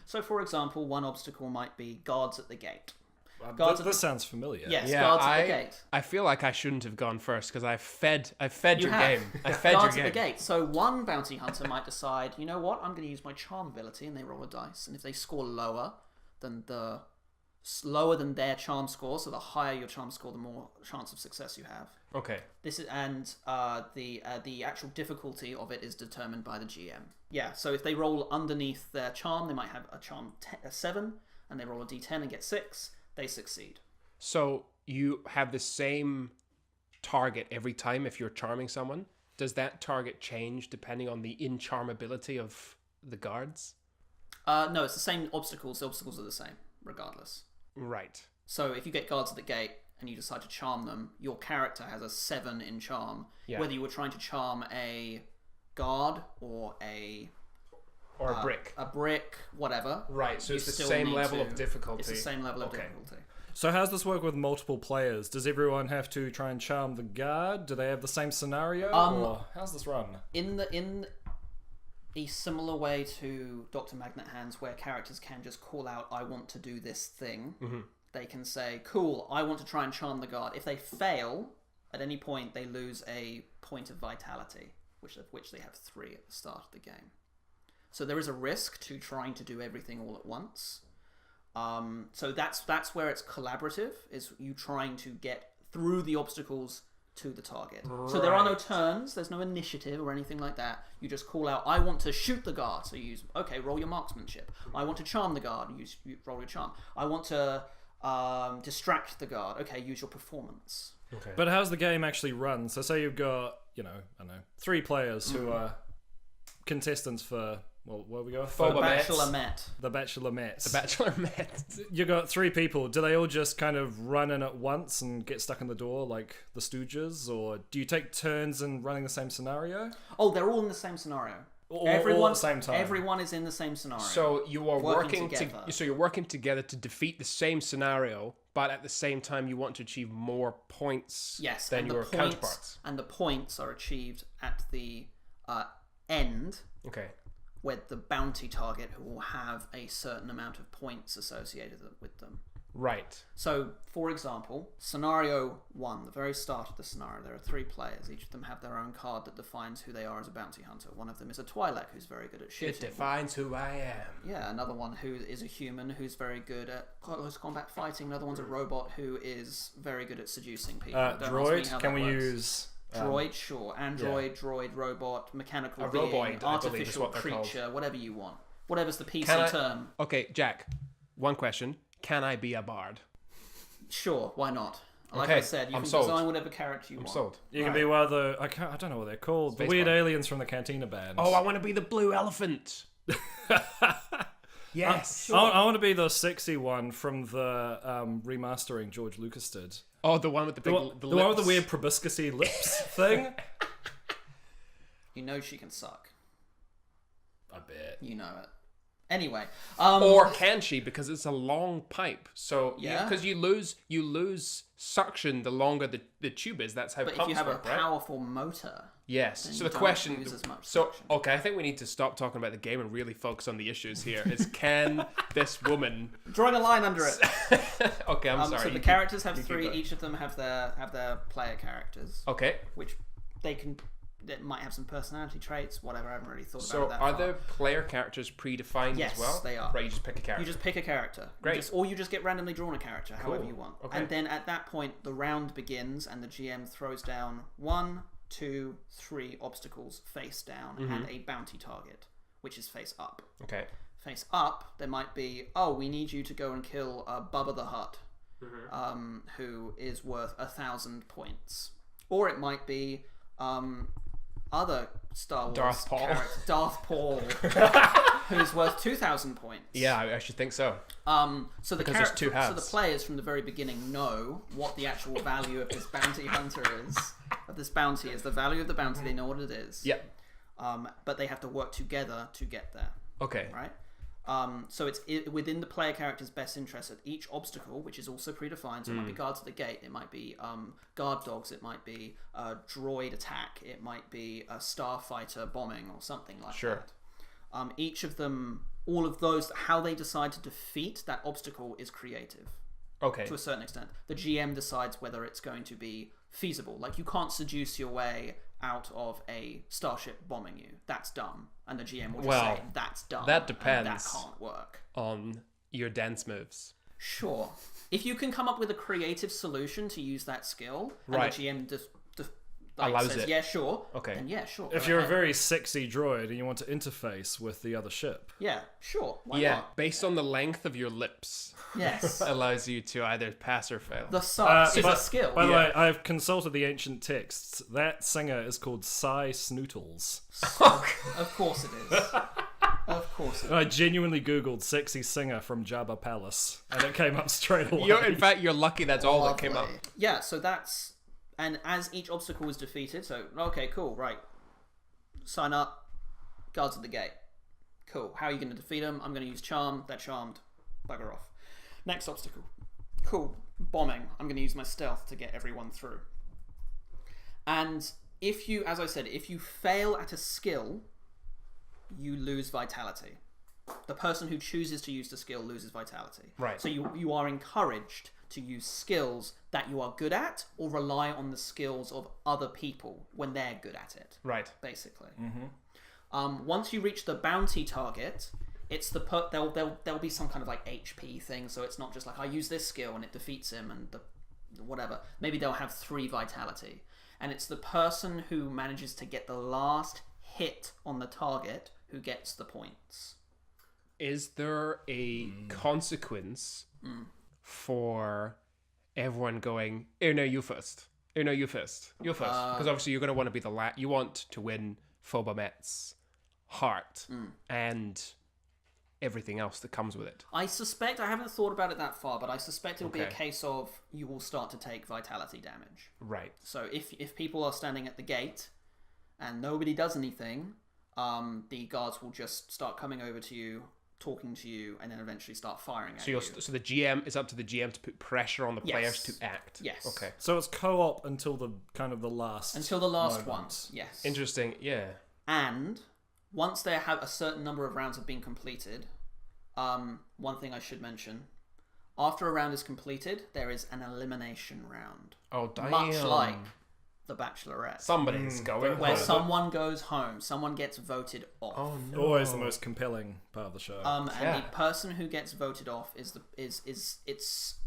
So, for example, one obstacle might be guards at the gate. This sounds familiar. Yes, guards at the gate. I feel like I shouldn't have gone first because I fed your game. I fed guards your game. At the gate. So one bounty hunter might decide, you know what, I'm going to use my charm ability, and they roll a dice. And if they score lower than their charm score, so the higher your charm score, the more chance of success you have. Okay. The actual difficulty of it is determined by the GM. Yeah. So if they roll underneath their charm, they might have a charm 7, and they roll a D10 and get 6. They succeed. So you have the same target every time if you're charming someone? Does that target change depending on the in-charmability of the guards? No, it's the same obstacles. The obstacles are the same, regardless. Right. So if you get guards at the gate and you decide to charm them, your character has a 7 in charm. Yeah. Whether you were trying to charm a guard or a brick, whatever. Right, so it's the same level of difficulty. It's the same level of difficulty. So how's this work with multiple players? Does everyone have to try and charm the guard? Do they have the same scenario? Or how's this run? In a similar way to Dr. Magnet Hands, where characters can just call out, I want to do this thing. They can say, cool, I want to try and charm the guard. If they fail, at any point, they lose a point of vitality, which they have 3 at the start of the game. So there is a risk to trying to do everything all at once. So that's where it's collaborative, is you trying to get through the obstacles to the target. Right. So there are no turns, there's no initiative or anything like that. You just call out, I want to shoot the guard, so you use, okay, roll your marksmanship. I want to charm the guard, you roll your charm. I want to distract the guard, okay, use your performance. Okay. But how's the game actually run? So say you've got, I don't know, 3 players who are contestants for, well, where we go? The Bachelorfett. The Bachelorfett. The Bachelorfett. You got 3 people. Do they all just kind of run in at once and get stuck in the door like the Stooges, or do you take turns in running the same scenario? Oh, they're all in the same scenario. All at the same time. Everyone is in the same scenario. So you are working together. So you're working together to defeat the same scenario, but at the same time you want to achieve more points than your counterparts. And the points are achieved at the end. Okay. With the bounty target, who will have a certain amount of points associated with them. Right. So, for example, scenario 1, the very start of the scenario, there are 3 players. Each of them have their own card that defines who they are as a bounty hunter. One of them is a Twi'lek who's very good at shooting. It defines who I am. Yeah, another one who is a human who's very good at close combat fighting. Another one's a robot who is very good at seducing people. Droid, can we use... Droid, sure. Android, droid, robot, mechanical being, roboid, artificial creature, whatever you want. Whatever's the PC term. Okay, Jack, one question. Can I be a bard? Sure, why not? Like I said, you can design whatever character you want. Sold. You can be one of the... I don't know what they're called. The weird aliens from the Cantina band. Oh, I want to be the blue elephant. Yes. I want to be the sexy one from the remastering George Lucas did. Oh, the one with the big lips. The one with the weird proboscis lips thing? You know she can suck. I bet. You know it. Anyway. Or can she? Because it's a long pipe. So, yeah. Because you lose suction the longer the tube is. That's how pumps work, But if you have a right? powerful motor... Yes. So the question... Okay, I think we need to stop talking about the game and really focus on the issues here. Is can this woman... Drawing a line under it. Okay, I'm sorry. So the characters have 3. Each of them have their player characters. Okay. Which that might have some personality traits, whatever. I haven't really thought about So that are far. the player characters predefined as well? Yes, they are. Right, you just pick a character. You just pick a character. Great. Or you just get randomly drawn a character, Cool. however you want. Okay. And then at that point, the round begins and the GM throws down 1, 2, 3 obstacles face down and a bounty target, which is face up. Okay. Face up, there might be, we need you to go and kill Bubba the Hutt, who is worth 1,000 points. Or it might be other Star Wars Darth Paul. Darth Paul, who's worth 2,000 points. Yeah, I should think so. So because there's 2 halves. So the players from the very beginning know what the actual value of this bounty hunter is. Of this bounty is the value of the bounty. They know what it is. Yep. But they have to work together to get there. Okay. Right. So it's within the player character's best interest at each obstacle, which is also predefined. So it might be guards at the gate, it might be guard dogs, it might be a droid attack, it might be a starfighter bombing or something like that. Each of them, all of those, how they decide to defeat that obstacle is creative. Okay. To a certain extent. The GM decides whether it's going to be feasible. Like, you can't seduce your way out of a starship bombing you. That's dumb. And the GM will just say, that's dumb. That depends. That can't work. On your dance moves. Sure. If you can come up with a creative solution to use that skill, and the GM just allows says, it. Yeah, sure. Okay. Then yeah, sure. If you're a very sexy droid and you want to interface with the other ship. Yeah, sure. Why Yeah, not? based on the length of your lips. Yes. Allows you to either pass or fail. The suck is a skill. By the way, I've consulted the ancient texts. That singer is called Cy Snootles. Of course it is. Of course it is. I genuinely googled sexy singer from Jabba Palace, and it came up straight away. In fact, you're lucky that's all that came up. Yeah, so that's... And as each obstacle is defeated, so, okay, cool, right. Sign up. Guards at the gate. Cool. How are you going to defeat them? I'm going to use charm. They're charmed. Bugger off. Next obstacle. Cool. Bombing. I'm going to use my stealth to get everyone through. And if you, as I said, if you fail at a skill, you lose vitality. The person who chooses to use the skill loses vitality. Right. So you are encouraged to use skills that you are good at, or rely on the skills of other people when they're good at it. Right. Basically. Once you reach the bounty target, It's there'll be some kind of like HP thing, so it's not just like I use this skill and it defeats him and whatever. Maybe they'll have 3 vitality, and it's the person who manages to get the last hit on the target who gets the points. Is there a consequence for everyone going, oh no, you first. Oh no, you first. You first. Because obviously you're going to want to be the you want to win Phobamet's heart and everything else that comes with it. I suspect, I haven't thought about it that far, but I suspect it'll be a case of you will start to take vitality damage. Right. So if people are standing at the gate and nobody does anything, the guards will just start coming over to you, talking to you, and then eventually start firing at you. So the GM, is up to the GM to put pressure on the players to act. Yes. Okay. So it's co-op until the last. Until the last moment. one. Yes. Interesting. Yeah. And once they have a certain number of rounds have been completed, one thing I should mention: after a round is completed, there is an elimination round. Oh, damn. Much like the Bachelorette. Somebody's going where home. someone goes home, someone gets voted off. Oh no! Always the most compelling part of the show. And the person who gets voted off is it's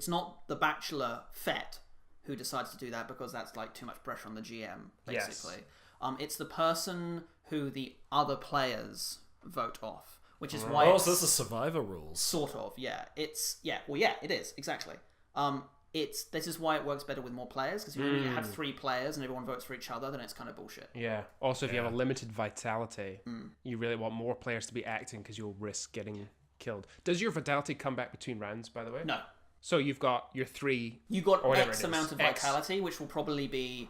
not the Bachelorfett who decides to do that, because that's like too much pressure on the GM, basically. Yes. It's the person who the other players vote off, which is why. Oh, so this is Survivor rules. Sort of, yeah. It is exactly. This is why it works better with more players, because if you have 3 players and everyone votes for each other, then it's kind of bullshit. Yeah. Also, if you have a limited vitality, you really want more players to be acting because you'll risk getting killed. Does your vitality come back between rounds, by the way? No. So you've got your 3. You got X amount of vitality, which will probably be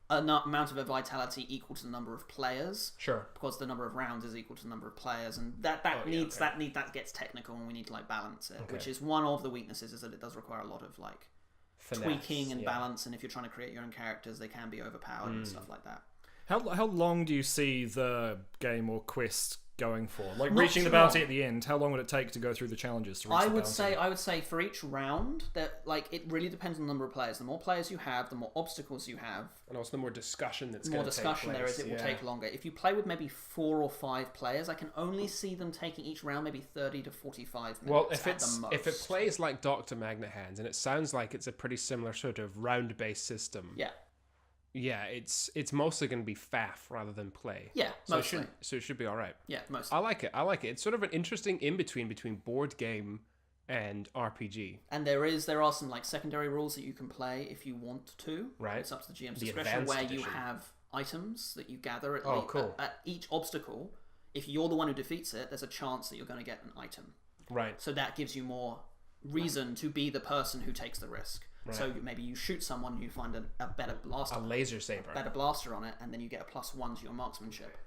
an amount of a vitality equal to the number of players. Sure. Because the number of rounds is equal to the number of players, and that gets technical, and we need to like balance it. Which is one of the weaknesses, is that it does require a lot of like tweaking and balance, and if you're trying to create your own characters, they can be overpowered and stuff like that. How long do you see the game or quest going for? Like Not reaching too the bounty long. at the end, how long would it take to go through the challenges to reach the bounty? I would say for each round that like it really depends on the number of players. The more players you have, the more obstacles you have, and also the more discussion that's more going to take discussion there is. place. It will take longer. If you play with maybe 4 or 5 players, I can only see them taking each round maybe 30 to 45 minutes. Well, at the most. if it plays like Dr. Magnet Hands, and it sounds like it's a pretty similar sort of round-based system. Yeah, it's mostly going to be faff rather than play. Yeah, mostly. So it should be all right. Yeah, mostly. I like it. It's sort of an interesting in-between between board game and RPG. And there are some like secondary rules that you can play if you want to. Right. It's up to the GM's The discretion, advanced where edition. you have items that you gather at, cool. at each obstacle. If you're the one who defeats it, there's a chance that you're going to get an item. Right. So that gives you more reason to be the person who takes the risk. Right. So maybe you shoot someone, you find a better blaster. A laser saber. Better blaster on it, and then you get a +1 to your marksmanship.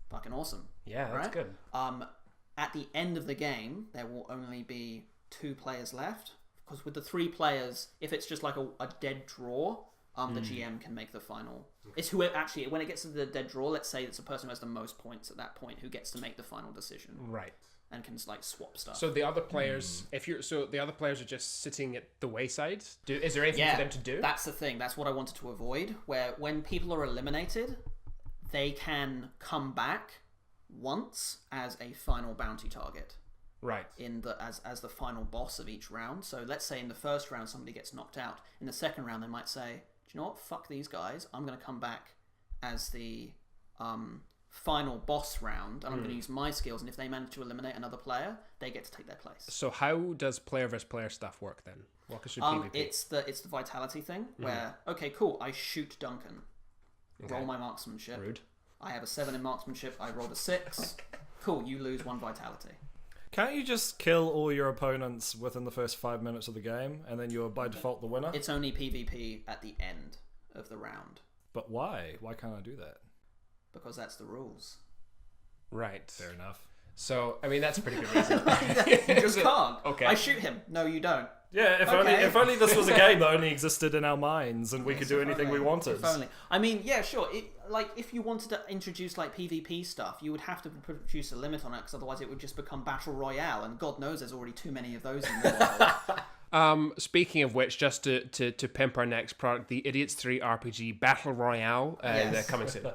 Fucking awesome. Yeah, that's good. At the end of the game, there will only be 2 players left. Because with the 3 players, if it's just like a dead draw, the GM can make the final. It's whoever actually, when it gets to the dead draw, let's say it's a person who has the most points at that point who gets to make the final decision. Right. And can like swap stuff. So the other players, the other players are just sitting at the wayside. Is there anything for them to do? That's the thing. That's what I wanted to avoid. Where when people are eliminated, they can come back once as a final bounty target. Right. As the final boss of each round. So let's say in the first round somebody gets knocked out. In the second round they might say, "Do you know what? Fuck these guys. I'm going to come back as the final boss round, and I'm going to use my skills, and if they manage to eliminate another player, they get to take their place." So how does player versus player stuff work then? Walk us through PvP. It's the vitality thing where, okay, cool, I shoot Duncan. Roll my marksmanship. Rude. I have a 7 in marksmanship, I rolled a 6. Cool, you lose 1 vitality. Can't you just kill all your opponents within the first 5 minutes of the game, and then you're by default the winner? It's only PvP at the end of the round. But why? Why can't I do that? Because that's the rules. Right. Fair enough. So, I mean, that's a pretty good reason. You just can't. Okay. I shoot him. No, you don't. Yeah, if only this was a game that only existed in our minds and we could do anything we wanted. If only. I mean, yeah, sure. If you wanted to introduce like PvP stuff, you would have to produce a limit on it, because otherwise it would just become Battle Royale, and God knows there's already too many of those in the world. Speaking of which, just to pimp our next product, the Idiots 3 RPG Battle Royale, they're coming soon.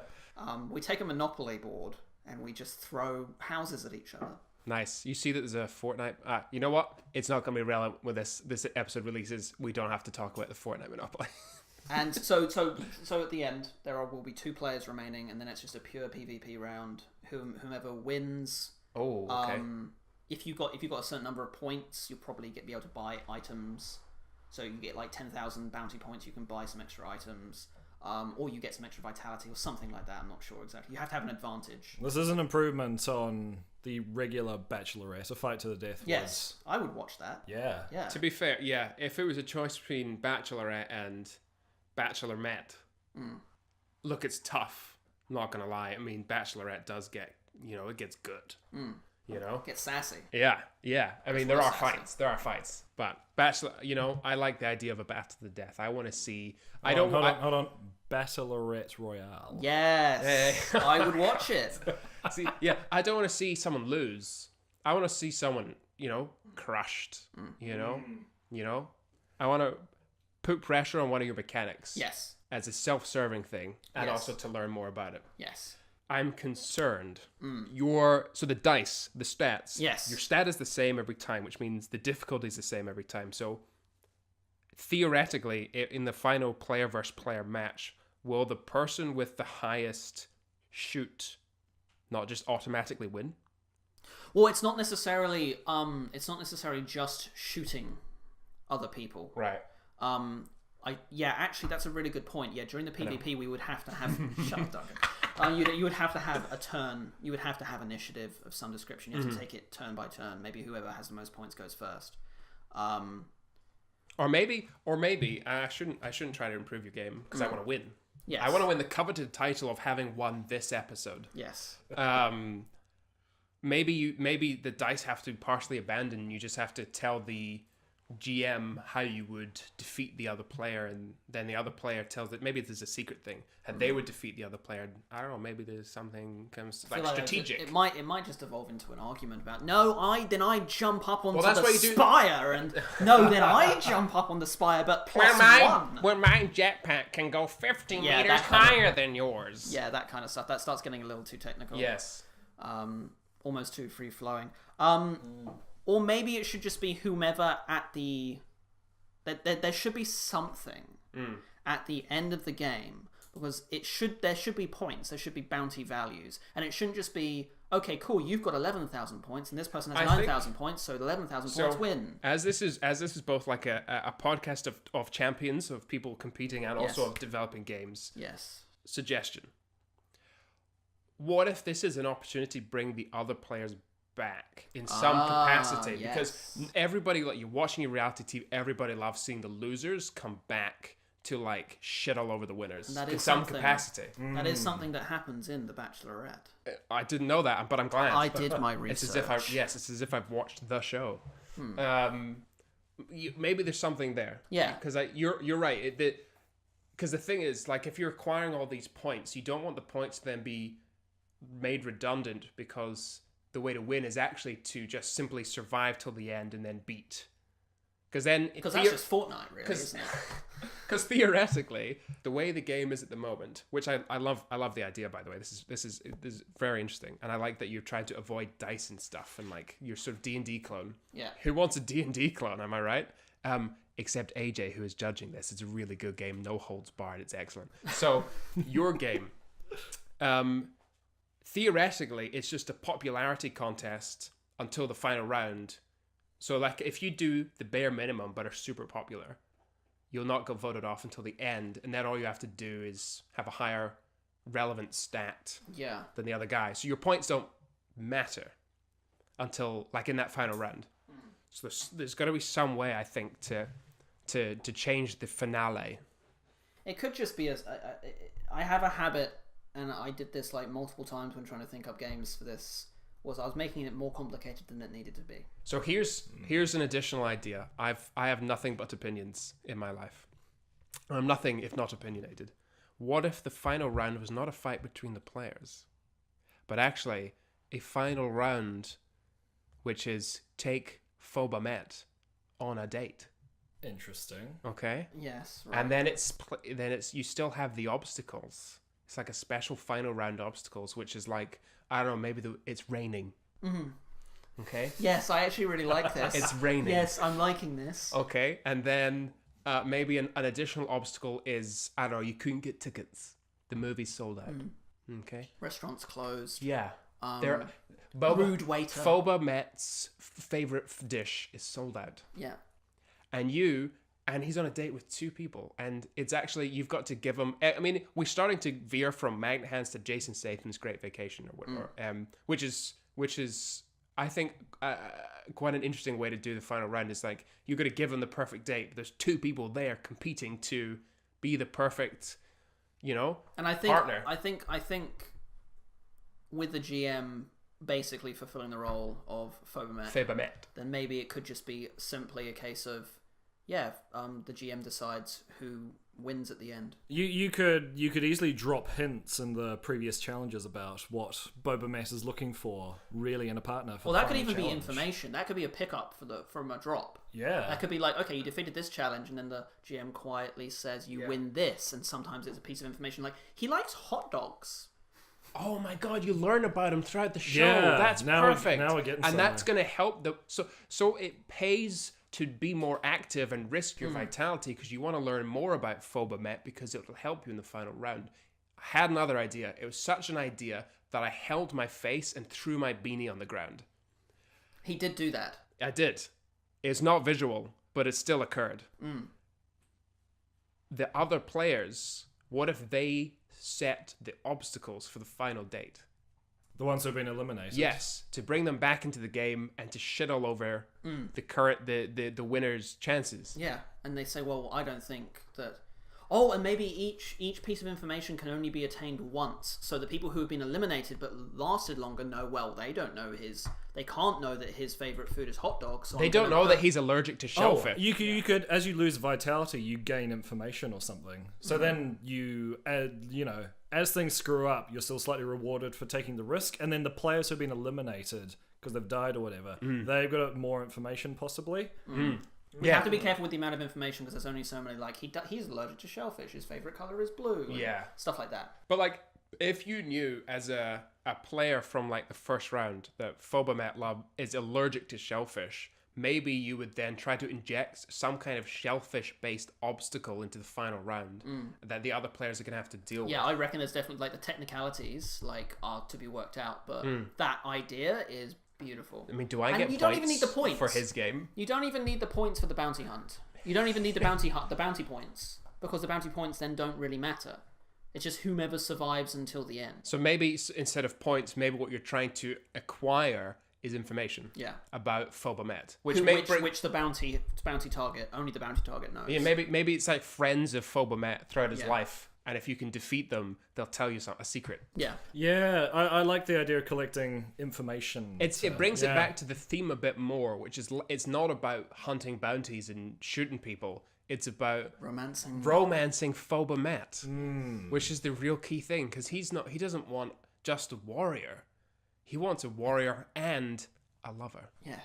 We take a Monopoly board and we just throw houses at each other. Nice. You see that there's a Fortnite. You know what? It's not going to be relevant when this episode releases. We don't have to talk about the Fortnite Monopoly. And so at the end, will be 2 players remaining, and then it's just a pure PvP round. Whomever wins. Oh, okay. If you've got a certain number of points, you'll probably be able to buy items. So you get like 10,000 bounty points. You can buy some extra items. Or you get some extra vitality or something like that. I'm not sure exactly. You have to have an advantage. This is an improvement on the regular Bachelorette, a fight to the death. Yes, I would watch that. Yeah. To be fair, yeah, if it was a choice between Bachelorette and Bachelorette, look, it's tough. I'm not gonna lie. I mean, Bachelorette does get, it gets good. Get sassy. Yeah. I mean, there are fights, but Bachelor, I like the idea of a battle to the death. I want to see. Hold on. Bachelorette Royale. Yes, I would watch it. See, yeah, I don't want to see someone lose. I want to see someone, crushed. I want to put pressure on one of your mechanics. Yes. As a self-serving thing, and also to learn more about it. Yes. I'm concerned. So the dice, the stats. Yes. Your stat is the same every time, which means the difficulty is the same every time. So theoretically, in the final player versus player match, will the person with the highest shoot not just automatically win? Well, it's not necessarily just shooting other people. Right. Actually, that's a really good point. Yeah, during the PvP, we would have to have shut up, Duncan. You would have to have a turn. You would have to have initiative of some description. You have to take it turn by turn. Maybe whoever has the most points goes first. Or maybe I shouldn't try to improve your game because I want to win. Yes. I want to win the coveted title of having won this episode. Yes. Maybe the dice have to be partially abandoned. You just have to tell the GM how you would defeat the other player, and then the other player tells it. Maybe there's a secret thing, and they would defeat the other player. I don't know. Maybe there's something comes like strategic. It might just evolve into an argument about then I jump up onto that's the what you do. Spire, and then I jump up on the spire, but plus one. Where my jetpack can go 15 meters higher than yours. Yeah, that kind of stuff. That starts getting a little too technical. Yes. Almost too free flowing. Or maybe it should just be whomever at the... There should be something at the end of the game, because there should be points, there should be bounty values, and it shouldn't just be, okay, cool, you've got 11,000 points, and this person has 9,000 points, so the 11,000 points win. As this is both like a podcast of champions, of people competing, and also of developing games. Yes. Suggestion. What if this is an opportunity to bring the other players back in some capacity? Yes. Because everybody, like, you're watching your reality TV, everybody loves seeing the losers come back to like shit all over the winners in some capacity. That is something that happens in The Bachelorette. I didn't know that, but I'm glad. I did my research. It's as if I've watched the show. Maybe there's something there. Yeah, because you're right. Because the thing is, like, if you're acquiring all these points, you don't want the points to then be made redundant, because the way to win is actually to just simply survive till the end and then beat. Because that's just Fortnite, really, isn't it? Because theoretically, the way the game is at the moment, which I love the idea, by the way. This is very interesting, and I like that you're trying to avoid dice and stuff, and like your sort of D&D clone. Yeah. Who wants a D&D clone? Am I right? Except AJ, who is judging this. It's a really good game, no holds barred. It's excellent. So your game, theoretically, it's just a popularity contest until the final round. So, like, if you do the bare minimum but are super popular, you'll not get voted off until the end, and then all you have to do is have a higher relevant stat than the other guy. So your points don't matter until, like, in that final round. So there's got to be some way, I think, to change the finale. It could just be I have a habit, and I did this like multiple times when trying to think up games for this. Was I was making it more complicated than it needed to be. So here's an additional idea. I have nothing but opinions in my life. I'm nothing if not opinionated. What if the final round was not a fight between the players, but actually a final round, which is take Boba on a date? Interesting. Okay. Yes. Right. And then it's you still have the obstacles It's like a special final round obstacles, which is like, I don't know, maybe it's raining. Mm-hmm. Okay. Yes, I actually really like this. It's raining. Yes, I'm liking this. Okay, and then maybe an additional obstacle is, I don't know, you couldn't get tickets. The movie's sold out. Okay. Restaurants closed. Yeah. Rude waiter. Boba Mett's favorite dish is sold out. Yeah. And he's on a date with 2 people, and it's actually, you've got to give him, I mean, we're starting to veer from Magnet Hands to Jason Statham's Great Vacation or whatever, which is I think quite an interesting way to do the final round. Is like, you're going to give them the perfect date, but there's 2 people there competing to be the perfect, and I think, partner. I think with the GM basically fulfilling the role of Phoba Met, then maybe it could just be simply a case of, the GM decides who wins at the end. You could easily drop hints in the previous challenges about what Boba Fett is looking for really in a partner. For that could even be information. That could be a pickup from a drop. Yeah. That could be like, okay, you defeated this challenge, and then the GM quietly says you win this, and sometimes it's a piece of information like, he likes hot dogs. Oh my god, you learn about him throughout the show. Yeah, That's perfect. Now we're getting and that's going to help so it pays to be more active and risk your vitality, because you want to learn more about Boba Fett, because it will help you in the final round. I had another idea. It was such an idea that I held my face and threw my beanie on the ground. He did do that. I did. It's not visual, but it still occurred. The other players, what if they set the obstacles for the final date? The ones who have been eliminated. Yes, to bring them back into the game and to shit all over the winner's chances. Yeah, and they say, well, I don't think that... Oh, and maybe each piece of information can only be attained once, so the people who have been eliminated but lasted longer know, well, they can't know that his favourite food is hot dogs. So they don't know that he's allergic to shellfish. You could, as you lose vitality, you gain information or something. So then you, as things screw up, you're still slightly rewarded for taking the risk, and then the players who've been eliminated because they've died or whatever, they've got more information possibly. We have to be careful with the amount of information, because there's only so many, like, he's allergic to shellfish, his favourite colour is blue. Stuff like that. But, like, if you knew as a player from, like, the first round that Boba Fett is allergic to shellfish, maybe you would then try to inject some kind of shellfish-based obstacle into the final round that the other players are going to have to deal with. Yeah, I reckon there's definitely, like, the technicalities, like, are to be worked out, but that idea is beautiful. I mean, do I get you points, don't even need the points for his game? You don't even need the points for the bounty hunt. You don't even need the bounty points, because the bounty points then don't really matter. It's just whomever survives until the end. So maybe instead of points, maybe what you're trying to acquire is information. Yeah. About Boba Fett, which the bounty target, only the bounty target knows. Yeah, maybe it's like friends of Boba Fett throughout his life. And if you can defeat them, they'll tell you a secret. Yeah. Yeah, I like the idea of collecting information. It brings it back to the theme a bit more, which is, it's not about hunting bounties and shooting people. It's about romancing Boba Fett, which is the real key thing, because he doesn't want just a warrior. He wants a warrior and a lover. Yes.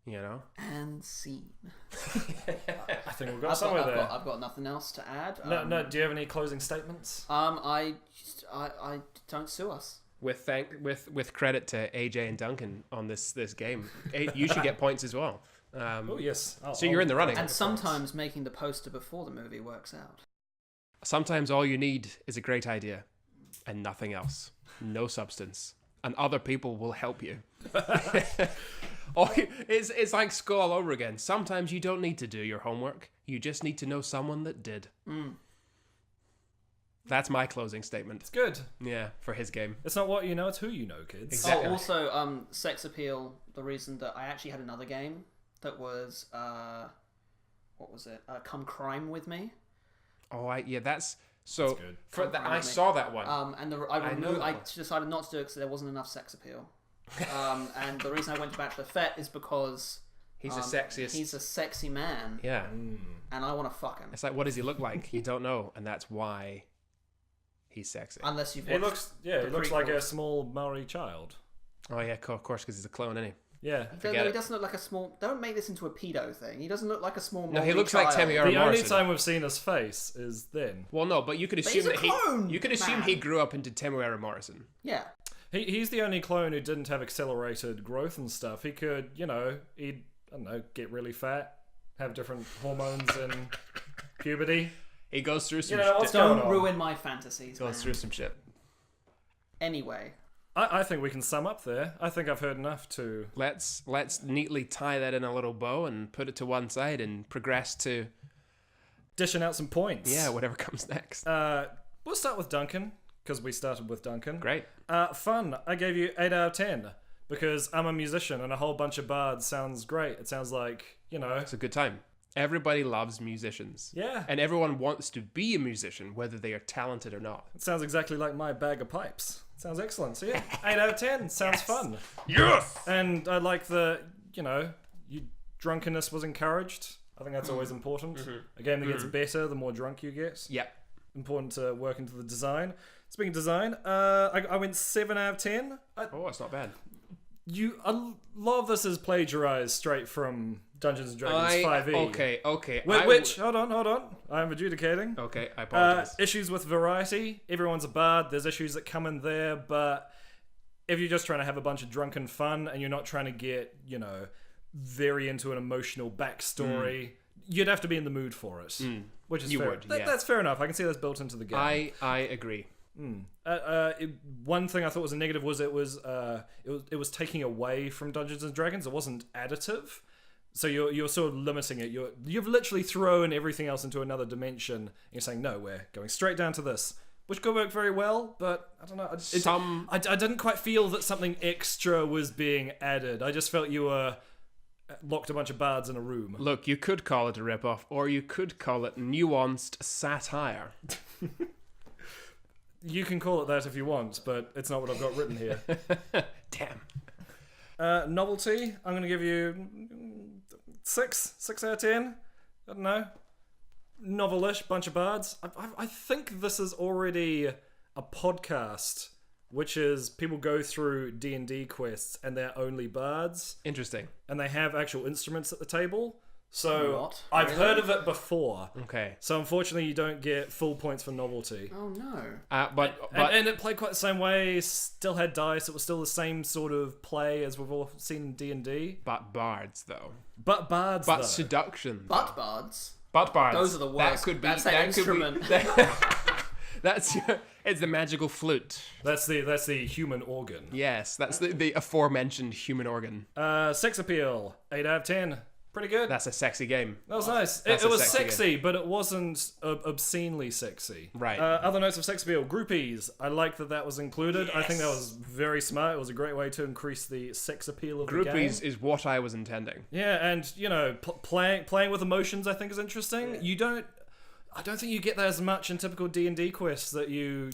And scene. I think we've got somewhere there. I've got nothing else to add. No. Do you have any closing statements? I don't sue us. With credit to AJ and Duncan on this game, you should get points as well. Oh yes. You're in the running. And sometimes making the poster before the movie works out. Sometimes all you need is a great idea, and nothing else. No substance, and other people will help you. It's like school all over again. Sometimes you don't need to do your homework. You just need to know someone that did. That's my closing statement. It's good. Yeah, for his game. It's not what you know, it's who you know, kids. Exactly. Also, sex appeal, the reason that I actually had another game that was, what was it? Come Crime With Me. That's... So good. I saw that one. I decided not to do it because there wasn't enough sex appeal. And the reason I went to Bachelorfett is because he's the sexiest. He's a sexy man. Yeah. And I want to fuck him. It's like, what does he look like? You don't know, and that's why he's sexy. Unless you've watched he looks like a small Maori child. Oh yeah, of course, because he's a clone, isn't he? Yeah. He doesn't look like a small... Don't make this into a pedo thing. He doesn't look like a small... No, he looks like Temuera The only Morrison. time we've seen his face is then. Well, no, but you could assume he's a that clone, he man. he grew up into Temuera Morrison. Yeah. He's the only clone who didn't have accelerated growth and stuff. He could, he'd, I don't know, get really fat, have different hormones and puberty. He goes through some Don't ruin my fantasies, Goes through some shit. Anyway. I think we can sum up there. I think I've heard enough to... Let's neatly tie that in a little bow and put it to one side and progress to... Dishing out some points. Yeah, whatever comes next. We'll start with Duncan, because we started with Duncan. Great. Fun. I gave you 8 out of 10, because I'm a musician and a whole bunch of bards sounds great. It sounds like, It's a good time. Everybody loves musicians. Yeah. And everyone wants to be a musician, whether they are talented or not. It sounds exactly like my bag of pipes. Sounds excellent. So yeah, 8 out of 10. Sounds fun. Yes! And I like the, drunkenness was encouraged. I think that's always important. Mm-hmm. A game that gets better the more drunk you get. Yep. Important to work into the design. Speaking of design, I went 7 out of 10. Oh, it's not bad. A lot of this is plagiarized straight from Dungeons and Dragons 5e. Okay. Which, hold on. I'm adjudicating. Okay, I apologize. Issues with variety. Everyone's a bard. There's issues that come in there, but if you're just trying to have a bunch of drunken fun and you're not trying to get, very into an emotional backstory, you'd have to be in the mood for it. Which is fair. That's fair enough. I can see that's built into the game. I agree. One thing I thought was a negative was it was taking away from Dungeons and Dragons. It wasn't additive, so you're sort of limiting it. You've literally thrown everything else into another dimension. And you're saying no, we're going straight down to this, which could work very well. But I don't know. I didn't quite feel that something extra was being added. I just felt you were locked a bunch of bards in a room. Look, you could call it a ripoff, or you could call it nuanced satire. You can call it that if you want, but it's not what I've got written here. Damn. Novelty, I'm going to give you 6 out of 10. I don't know. Novelish, bunch of bards. I think this is already a podcast, which is people go through D&D quests and they're only bards. Interesting. And they have actual instruments at the table. So What? I've heard of it before. Okay. So unfortunately, you don't get full points for novelty. Oh no. But and it played quite the same way. Still had dice. It was still the same sort of play as we've all seen in D&D. But bards though. But bards. But though. Seduction. Butt bards. But bards. Those are the worst. That could be. That's that instrument. It's the magical flute. That's the human organ. Yes, that's the aforementioned human organ. Sex appeal. 8 out of 10. Pretty good. That's a sexy game. That was nice. That's It a was sexy sexy, but it wasn't obscenely sexy. Right. Other notes of sex appeal. Groupies. I like that was included. Yes. I think that was very smart. It was a great way to increase the sex appeal of the game. Groupies is what I was intending. Yeah, and playing with emotions I think is interesting. Yeah. I don't think you get that as much in typical D&D quests that you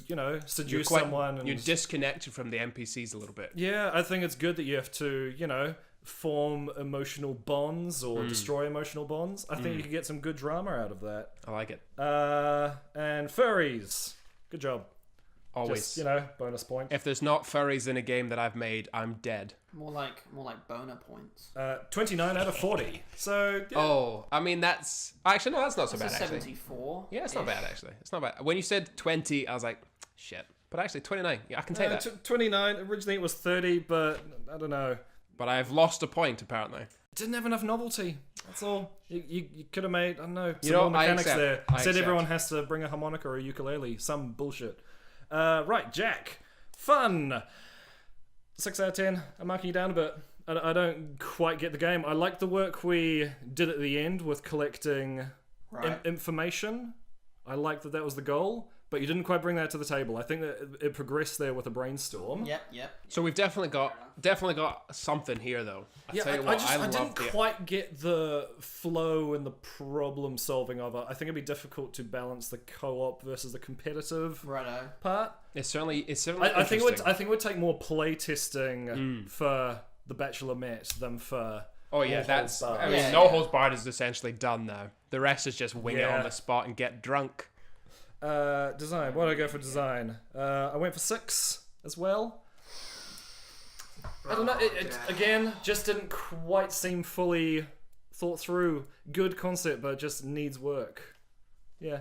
seduce someone. You're disconnected from the NPCs a little bit. Yeah, I think it's good that you have to, form emotional bonds or destroy emotional bonds. I think you can get some good drama out of that. I like it. And furries. Good job. Always. Just, bonus point. If there's not furries in a game that I've made, I'm dead. More like boner points. 29 out of 40. So, yeah. Oh, I mean, that's... Actually, no, that's not so bad, That's a actually. 74. Yeah, it's not bad, actually. It's not bad. When you said 20, I was like, shit. But actually, 29. Yeah, I can take that. 29. Originally it was 30, but I don't know. But I've lost a point, apparently. Didn't have enough novelty. That's all. You could have made, I don't know, some You know, more mechanics I accept. there. I Said accept. everyone has to bring a harmonica or a ukulele. Some bullshit. Right, Jack. Fun. 6 out of 10. I'm marking you down a bit. I don't quite get the game. I like the work we did at the end with collecting information. I like that was the goal. But you didn't quite bring that to the table. I think that it progressed there with a brainstorm. Yep. So we've definitely got something here, though. I didn't quite get the flow and the problem solving of it. I think it'd be difficult to balance the co-op versus the competitive part. It's certainly. I think it would take more play testing for the Bachelorfett than for. Oh yeah, No Holds Barred is essentially done now. The rest is just wing it on the spot and get drunk. Design. What did I go for design? I went for 6 as well. I don't know. It again just didn't quite seem fully thought through. Good concept, but just needs work. Yeah,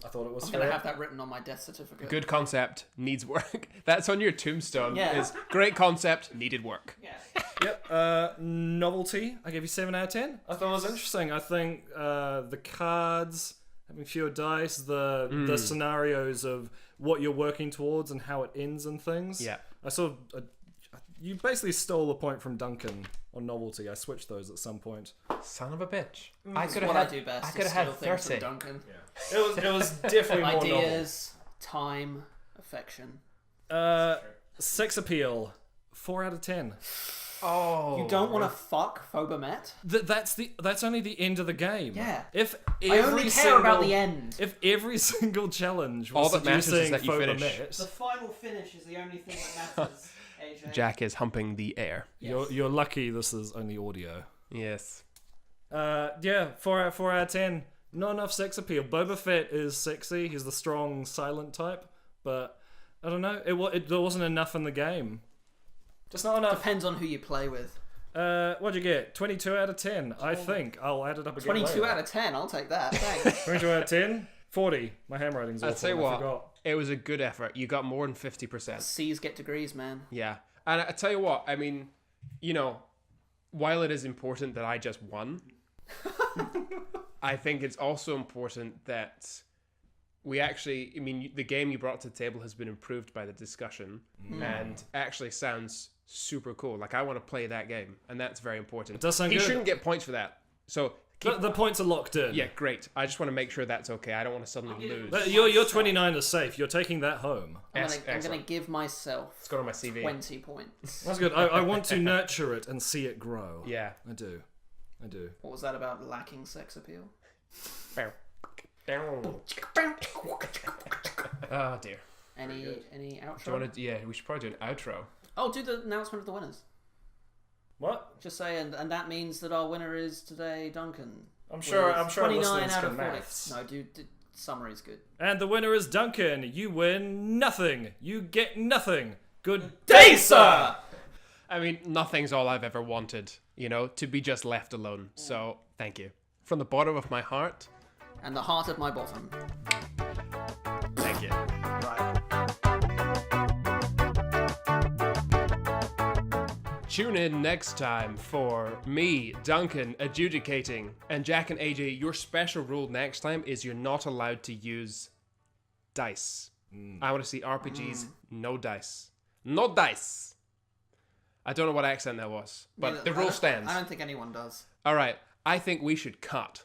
I thought it was. I'm gonna have that written on my death certificate. Good concept, needs work. That's on your tombstone. Yeah. Is great concept, needed work. Yeah. Yep. Novelty. I gave you 7 out of 10. I thought it was interesting. I think the cards, having fewer dice, the scenarios of what you're working towards and how it ends and things. Yeah. I sort of you basically stole a point from Duncan on novelty. I switched those at some point. Son of a bitch. I could have had. I could have had 30. Duncan. Yeah. It was definitely more novel. Ideas, time, affection. Sex appeal. 4 out of 10. Oh. You don't want to fuck Boba. That's only the end of the game. Yeah. If I only care about the end. If every single challenge all was that matters is seducing that you finish. Met, The final finish is the only thing that matters. AJ. Jack is humping the air. Yes. you're lucky this is only audio. Yes. Yeah, 4 out of 10. Not enough sex appeal. Boba Fett is sexy. He's the strong, silent type, but I don't know. There wasn't enough in the game. Just not enough. Depends on who you play with. What'd you get? 22 out of 10. I think I'll add it up again. 22 later. out of 10. I'll take that. Thanks. 22 out of 10. 40. My handwriting's awful. I'll tell you I what. forgot. It was a good effort. You got more than 50%. C's get degrees, man. Yeah. And I tell you what, I mean, while it is important that I just won, I think it's also important that we actually, the game you brought to the table has been improved by the discussion and actually sounds super cool. Like, I want to play that game, and that's very important. It does sound good. He shouldn't get points for that. So The points are locked in. yeah, great. I just want to make sure that's okay. I don't want to suddenly lose. But your 29 is safe. You're taking that home. I'm gonna Excellent. give myself Let's go to my CV. 20 points. That's good. I want to nurture it and see it grow. Yeah. I do. What was that about lacking sex appeal? Oh dear. Any outro? Do you want to? Yeah, we should probably do an outro. Oh, do the announcement of the winners. What? Just say, and that means that our winner is today Duncan. I'm sure 29 listeners out can of 40. maths. No, dude, summary's good. And the winner is Duncan. You win nothing. You get nothing. Good day, sir! I mean, nothing's all I've ever wanted, to be just left alone. So, thank you. From the bottom of my heart. And the heart of my bottom. Thank you. Tune in next time for me, Duncan, adjudicating, and Jack and AJ. Your special rule next time is you're not allowed to use dice. I want to see RPGs, no dice. No dice! I don't know what accent that was, but the rule stands. I don't think anyone does. All right, I think we should cut.